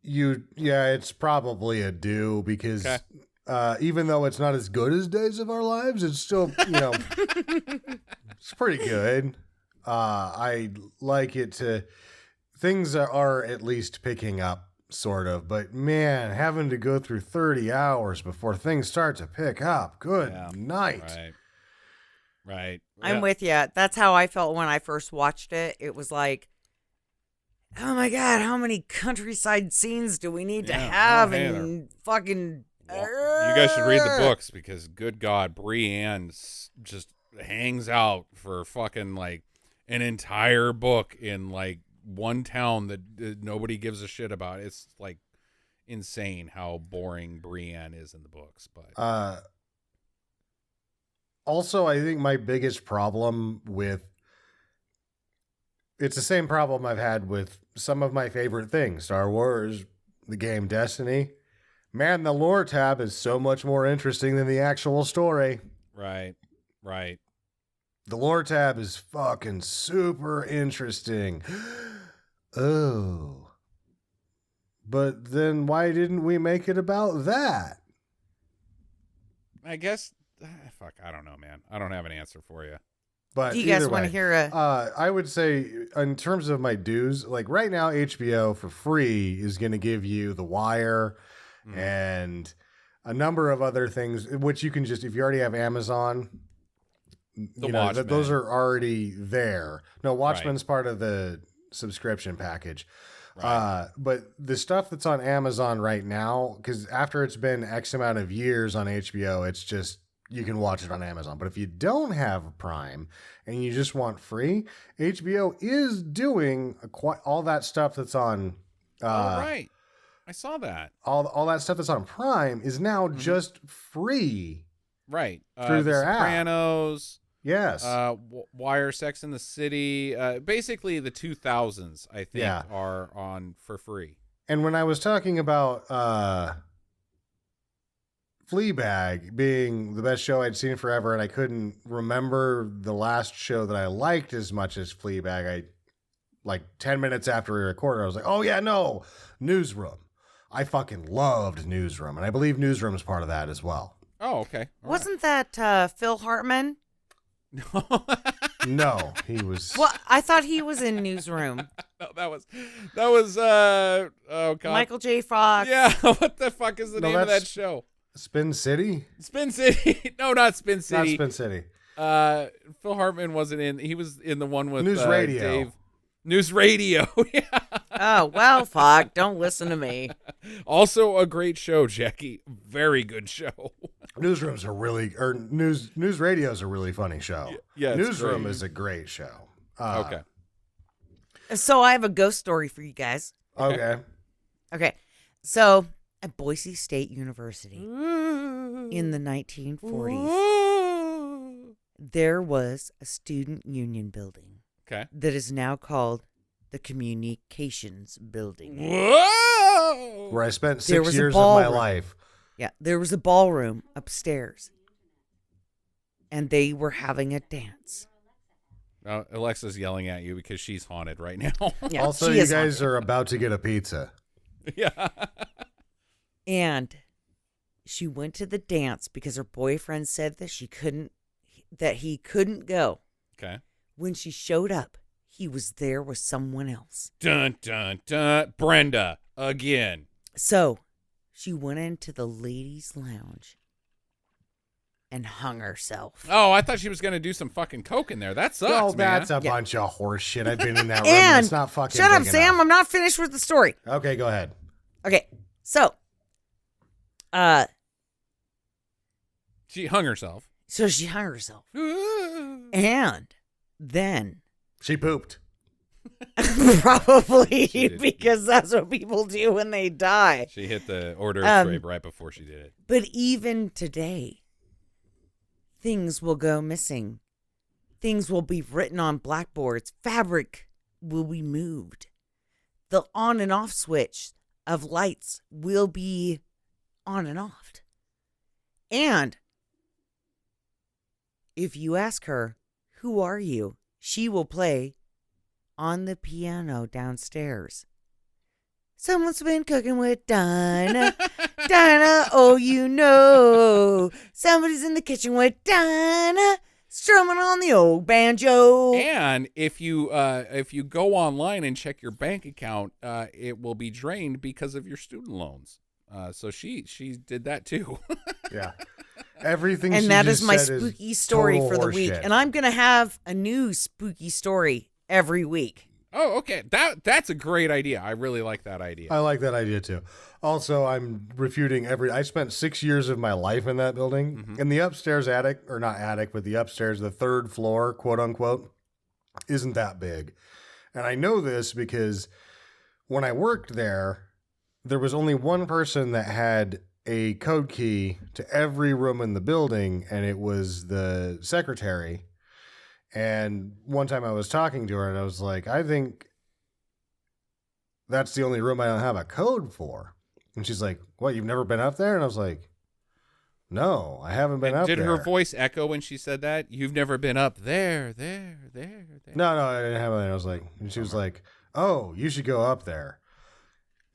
[SPEAKER 3] it's probably a do because even though it's not as good as Days of Our Lives, it's still, it's pretty good. I like it things are at least picking up, sort of, but man, having to go through 30 hours before things start to pick up. Good night.
[SPEAKER 2] Right.
[SPEAKER 1] I'm with you. That's how I felt when I first watched it. It was like, oh my God, how many countryside scenes do we need to have? And fucking.
[SPEAKER 2] Well, you guys should read the books because, good God, Brienne just hangs out for fucking like an entire book in like one town that nobody gives a shit about. It's like insane how boring Brienne is in the books. But
[SPEAKER 3] also, I think my biggest problem it's the same problem I've had with some of my favorite things. Star Wars, the game Destiny. Man, the lore tab is so much more interesting than the actual story.
[SPEAKER 2] Right.
[SPEAKER 3] The lore tab is fucking super interesting. Oh. But then why didn't we make it about that?
[SPEAKER 2] I guess, I don't know, man. I don't have an answer for you.
[SPEAKER 3] But
[SPEAKER 1] do you guys want to hear
[SPEAKER 3] I would say, in terms of my dues, like right now, HBO for free is going to give you The Wire and a number of other things, which you can just, if you already have Amazon, those are already there. No, Watchmen's part of the subscription package. Right. But the stuff that's on Amazon right now, because after it's been X amount of years on HBO, it's just, you can watch it on Amazon. But if you don't have Prime and you just want free, HBO is doing all that stuff that's on.
[SPEAKER 2] Right. I saw that.
[SPEAKER 3] All that stuff that's on Prime is now just free.
[SPEAKER 2] Right.
[SPEAKER 3] Through their app.
[SPEAKER 2] Sopranos.
[SPEAKER 3] Yes.
[SPEAKER 2] Wire, Sex in the City. Basically the 2000s, I think, are on for free.
[SPEAKER 3] And when I was talking about Fleabag being the best show I'd seen forever, and I couldn't remember the last show that I liked as much as Fleabag, like 10 minutes after we recorded, I was like, oh yeah, no, Newsroom. I fucking loved Newsroom, and I believe Newsroom is part of that as well.
[SPEAKER 2] Oh, okay.
[SPEAKER 1] Wasn't that Phil Hartman?
[SPEAKER 3] No, he was.
[SPEAKER 1] Well, I thought he was in Newsroom.
[SPEAKER 2] No, that was oh God.
[SPEAKER 1] Michael J. Fox.
[SPEAKER 2] Yeah, what the fuck is the name of that show?
[SPEAKER 3] Spin City?
[SPEAKER 2] Spin City. No, not Spin City.
[SPEAKER 3] Not Spin City.
[SPEAKER 2] Phil Hartman wasn't in. He was in the one with
[SPEAKER 3] News Radio.
[SPEAKER 2] Dave. News Radio. Yeah.
[SPEAKER 1] Oh, well, fuck. Don't listen to me.
[SPEAKER 2] Also a great show, Jackie. Very good show.
[SPEAKER 3] Newsrooms are news radio is a really funny show.
[SPEAKER 2] Yeah,
[SPEAKER 3] Newsroom is a great show.
[SPEAKER 2] Okay.
[SPEAKER 1] So I have a ghost story for you guys.
[SPEAKER 3] Okay.
[SPEAKER 1] Okay. So at Boise State University in the 1940s, there was a student union building that is now called the Communications Building.
[SPEAKER 2] Whoa!
[SPEAKER 3] Where I spent 6 years of my life.
[SPEAKER 1] Yeah, there was a ballroom upstairs, and they were having a dance.
[SPEAKER 2] Alexa's yelling at you because she's haunted right now.
[SPEAKER 1] Yeah,
[SPEAKER 3] also, you guys are about to get a pizza.
[SPEAKER 2] Yeah.
[SPEAKER 1] And she went to the dance because her boyfriend said that he couldn't go.
[SPEAKER 2] Okay.
[SPEAKER 1] When she showed up, he was there with someone else.
[SPEAKER 2] Dun, dun, dun. Brenda, again.
[SPEAKER 1] So she went into the ladies' lounge and hung herself.
[SPEAKER 2] Oh, I thought she was going to do some fucking coke in there. That sucks, man.
[SPEAKER 3] That's a bunch of horse shit. I've been in that room and it's not fucking
[SPEAKER 1] shut up,
[SPEAKER 3] big
[SPEAKER 1] Sam.
[SPEAKER 3] enough.
[SPEAKER 1] I'm not finished with the story.
[SPEAKER 3] Okay, go ahead.
[SPEAKER 1] Okay, so,
[SPEAKER 2] She hung herself.
[SPEAKER 1] So she hung herself. And then
[SPEAKER 3] she pooped.
[SPEAKER 1] Probably because that's what people do when they die.
[SPEAKER 2] She hit the hors d'oeuvre right before she did it.
[SPEAKER 1] But even today, things will go missing. Things will be written on blackboards. Fabric will be moved. The on and off switch of lights will be on and off. And if you ask her, who are you? She will play on the piano downstairs. Someone's been cooking with Dinah. Dinah, oh, you know. Somebody's in the kitchen with Dinah, strumming on the old banjo.
[SPEAKER 2] And if you go online and check your bank account, it will be drained because of your student loans. So she did that too.
[SPEAKER 3] Yeah. Everything
[SPEAKER 1] and
[SPEAKER 3] she
[SPEAKER 1] that
[SPEAKER 3] just
[SPEAKER 1] is my
[SPEAKER 3] said
[SPEAKER 1] spooky
[SPEAKER 3] is
[SPEAKER 1] story
[SPEAKER 3] total
[SPEAKER 1] for the week.
[SPEAKER 3] horseshit.
[SPEAKER 1] And I'm going to have a new spooky story every week.
[SPEAKER 2] Oh, okay. That's a great idea. I really like that idea.
[SPEAKER 3] I like that idea too. Also, I'm refuting I spent 6 years of my life in that building.
[SPEAKER 2] Mm-hmm.
[SPEAKER 3] And the upstairs attic, or not attic, but the upstairs, the third floor, quote unquote, isn't that big. And I know this because when I worked there was only one person that had a code key to every room in the building, and it was the secretary. And one time I was talking to her, and I was like, I think that's the only room I don't have a code for. And she's like, what, you've never been up there? And I was like, no, I haven't been up there.
[SPEAKER 2] Did her voice echo when she said that? You've never been up there.
[SPEAKER 3] No, I didn't have it. I was like, and she was like, oh, you should go up there.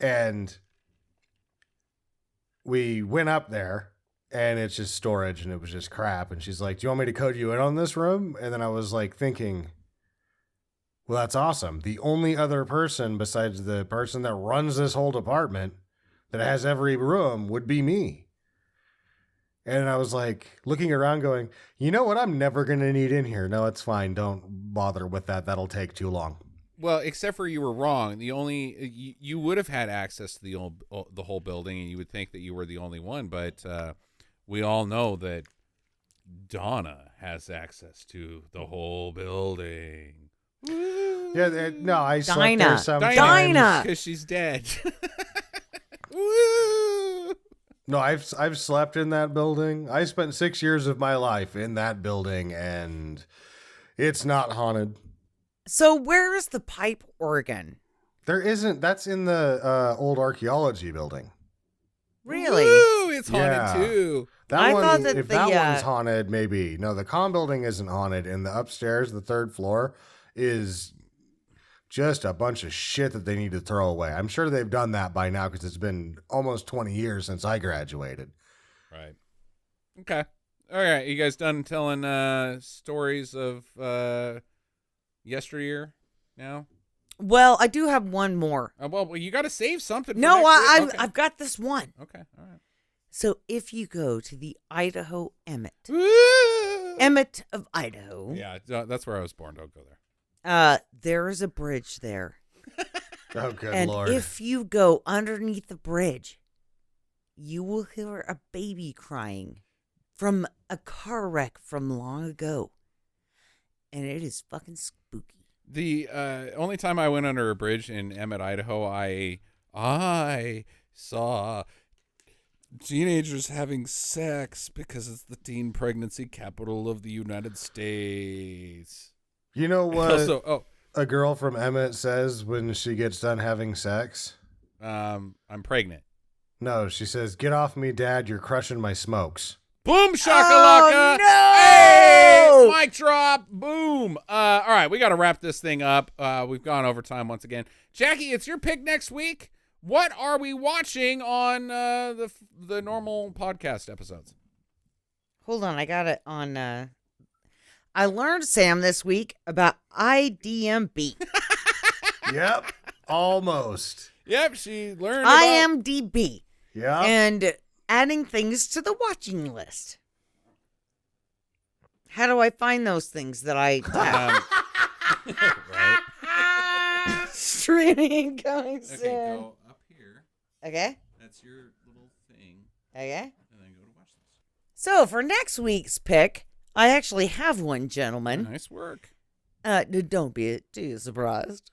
[SPEAKER 3] And we went up there, and it's just storage, and it was just crap. And she's like, do you want me to code you in on this room? And then I was like thinking, well, that's awesome. The only other person besides the person that runs this whole department that has every room would be me. And I was like looking around going, you know what? I'm never going to need in here. No, it's fine. Don't bother with that. That'll take too long.
[SPEAKER 2] Well, except for you were wrong. The only you would have had access to the whole building, and you would think that you were the only one. But we all know that Donna has access to the whole building.
[SPEAKER 3] Yeah, no, I slept
[SPEAKER 1] Dinah.
[SPEAKER 3] there sometimes.
[SPEAKER 1] Dinah.
[SPEAKER 2] Because she's dead.
[SPEAKER 3] No, I've slept in that building. I spent 6 years of my life in that building, and it's not haunted.
[SPEAKER 1] So where is the pipe organ?
[SPEAKER 3] There isn't. That's in the old archaeology building.
[SPEAKER 1] Really?
[SPEAKER 2] Woo, it's haunted
[SPEAKER 3] Yeah.
[SPEAKER 2] too.
[SPEAKER 3] That one,
[SPEAKER 1] thought that
[SPEAKER 3] if
[SPEAKER 1] the,
[SPEAKER 3] that one's haunted, maybe. No, the con building isn't haunted, and the upstairs, the third floor, is just a bunch of shit that they need to throw away. I'm sure they've done that by now because it's been almost 20 years since I graduated.
[SPEAKER 2] Right. Okay. All right. You guys done telling stories of yesteryear now?
[SPEAKER 1] Well, I do have one more.
[SPEAKER 2] Well, you got to save something. For
[SPEAKER 1] No,
[SPEAKER 2] next week. Okay.
[SPEAKER 1] I've got this one.
[SPEAKER 2] Okay. All right.
[SPEAKER 1] So if you go to the Idaho Emmett
[SPEAKER 2] Woo!
[SPEAKER 1] of Idaho,
[SPEAKER 2] Yeah, that's where I was born. Don't go there.
[SPEAKER 1] there is a bridge there.
[SPEAKER 3] Oh, good
[SPEAKER 1] And
[SPEAKER 3] Lord.
[SPEAKER 1] if you go underneath the bridge, you will hear a baby crying from a car wreck from long ago. And it is fucking spooky.
[SPEAKER 2] The only time I went under a bridge in Emmett, Idaho, I saw teenagers having sex because it's the teen pregnancy capital of the United States.
[SPEAKER 3] You know what
[SPEAKER 2] Also,
[SPEAKER 3] a girl from Emmett says when she gets done having sex?
[SPEAKER 2] I'm pregnant.
[SPEAKER 3] No, she says, "Get off me, Dad. You're crushing my smokes."
[SPEAKER 2] Boom shakalaka!
[SPEAKER 1] Oh, no!
[SPEAKER 2] Hey, mic drop! Boom! All right, we got to wrap this thing up. We've gone over time once again. Jackie, it's your pick next week. What are we watching on the normal podcast episodes?
[SPEAKER 1] Hold on, I got it on. I learned, Sam, this week about IDMB.
[SPEAKER 3] Yep, almost.
[SPEAKER 2] Yep, she learned about...
[SPEAKER 1] IMDb.
[SPEAKER 3] Yeah.
[SPEAKER 1] And adding things to the watching list. How do I find those things that I tap?
[SPEAKER 2] Right.
[SPEAKER 1] Streaming coming soon.
[SPEAKER 2] Okay, go up here.
[SPEAKER 1] Okay.
[SPEAKER 2] That's your little thing.
[SPEAKER 1] Okay.
[SPEAKER 2] And then go to watch this.
[SPEAKER 1] So for next week's pick, I actually have one, gentlemen.
[SPEAKER 2] Nice work.
[SPEAKER 1] Don't be too surprised.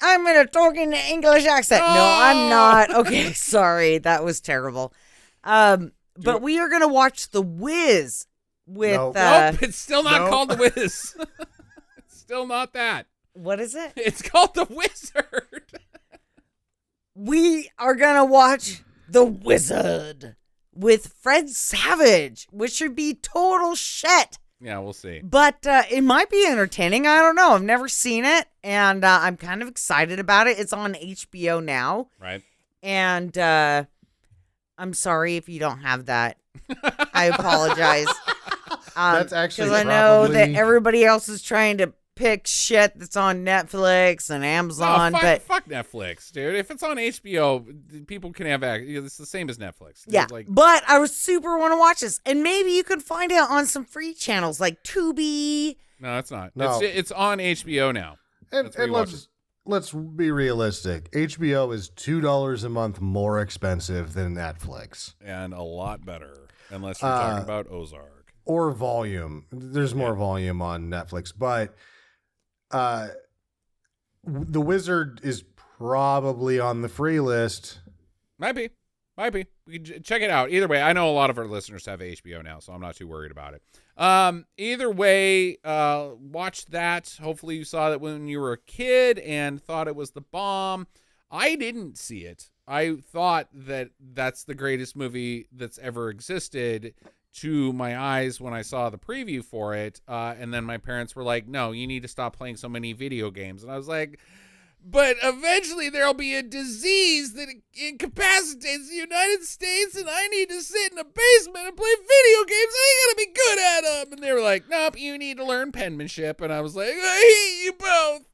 [SPEAKER 1] I'm going to talk in an English accent. No, I'm not. Okay, sorry. That was terrible. But we are going to watch The Wiz with...
[SPEAKER 3] Nope.
[SPEAKER 2] Nope, it's still not
[SPEAKER 3] Nope.
[SPEAKER 2] called The Wiz. It's still not that.
[SPEAKER 1] What is it?
[SPEAKER 2] It's called The Wizard.
[SPEAKER 1] We are going to watch The Wizard with Fred Savage, which should be total shit.
[SPEAKER 2] Yeah, we'll see.
[SPEAKER 1] But it might be entertaining. I don't know. I've never seen it, and I'm kind of excited about it. It's on HBO now.
[SPEAKER 2] Right.
[SPEAKER 1] And I'm sorry if you don't have that. I apologize.
[SPEAKER 3] That's actually
[SPEAKER 1] because I know that
[SPEAKER 3] probably-
[SPEAKER 1] everybody else is trying to pick shit that's on Netflix and Amazon,
[SPEAKER 2] Fuck Netflix, dude. If it's on HBO, people can have access. It's the same as Netflix.
[SPEAKER 1] yeah.
[SPEAKER 2] Like,
[SPEAKER 1] But I was super want to watch this, and maybe you could find it on some free channels like Tubi.
[SPEAKER 2] no, it's not.
[SPEAKER 3] No.
[SPEAKER 2] It's on HBO now.
[SPEAKER 3] And,
[SPEAKER 2] That's where
[SPEAKER 3] and
[SPEAKER 2] you watch
[SPEAKER 3] let's be realistic. HBO is $2 a month more expensive than Netflix.
[SPEAKER 2] And a lot better, unless you're talking about Ozark.
[SPEAKER 3] Or volume. There's more volume on Netflix, but The Wizard is probably on the free list.
[SPEAKER 2] Might be. We can check it out. Either way, I know a lot of our listeners have HBO now, so I'm not too worried about it. Either way, watch that. Hopefully you saw that when you were a kid and thought it was the bomb. I didn't see it. I thought that that's the greatest movie that's ever existed to my eyes when I saw the preview for it. And then my parents were like, no, you need to stop playing so many video games. And I was like, but eventually there'll be a disease that incapacitates the United States, and I need to sit in a basement and play video games. I gotta be good at them. And they were like, nope, you need to learn penmanship. And I was like, I hate you both.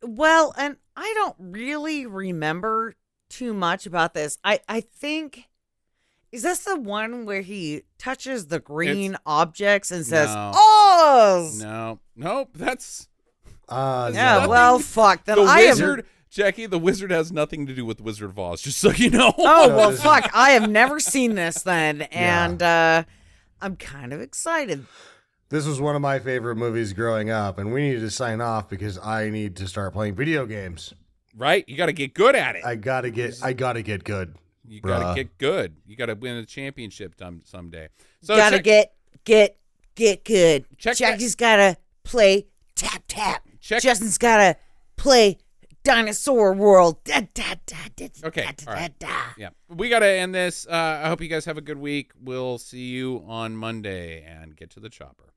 [SPEAKER 1] Well, and I don't really remember too much about this. I think, is this the one where he touches the green objects and says,
[SPEAKER 2] No.
[SPEAKER 1] Oz?
[SPEAKER 2] Nope, that's...
[SPEAKER 1] Yeah,
[SPEAKER 3] No.
[SPEAKER 1] well, fuck. Then
[SPEAKER 2] The
[SPEAKER 1] I
[SPEAKER 2] wizard,
[SPEAKER 1] have...
[SPEAKER 2] Jackie, the wizard has nothing to do with Wizard of Oz, just so you know.
[SPEAKER 1] Oh,
[SPEAKER 3] No,
[SPEAKER 1] well,
[SPEAKER 3] this-
[SPEAKER 1] fuck. I have never seen this then.
[SPEAKER 3] Yeah.
[SPEAKER 1] And I'm kind of excited.
[SPEAKER 3] This was one of my favorite movies growing up, and we need to sign off because I need to start playing video games.
[SPEAKER 2] Right? You got to get good at it.
[SPEAKER 3] I gotta get good.
[SPEAKER 2] You got to
[SPEAKER 3] bruh.
[SPEAKER 2] get good. You got to win a championship someday. So
[SPEAKER 1] Gotta
[SPEAKER 2] check-
[SPEAKER 1] get good.
[SPEAKER 2] Check
[SPEAKER 1] Jackie's gotta play tap.
[SPEAKER 2] Check-
[SPEAKER 1] Justin's gotta play Dinosaur World. Da, da, da, da,
[SPEAKER 2] Okay,
[SPEAKER 1] da, da,
[SPEAKER 2] all right.
[SPEAKER 1] da, da.
[SPEAKER 2] Yeah, we got to end this. I hope you guys have a good week. We'll see you on Monday, and get to the chopper.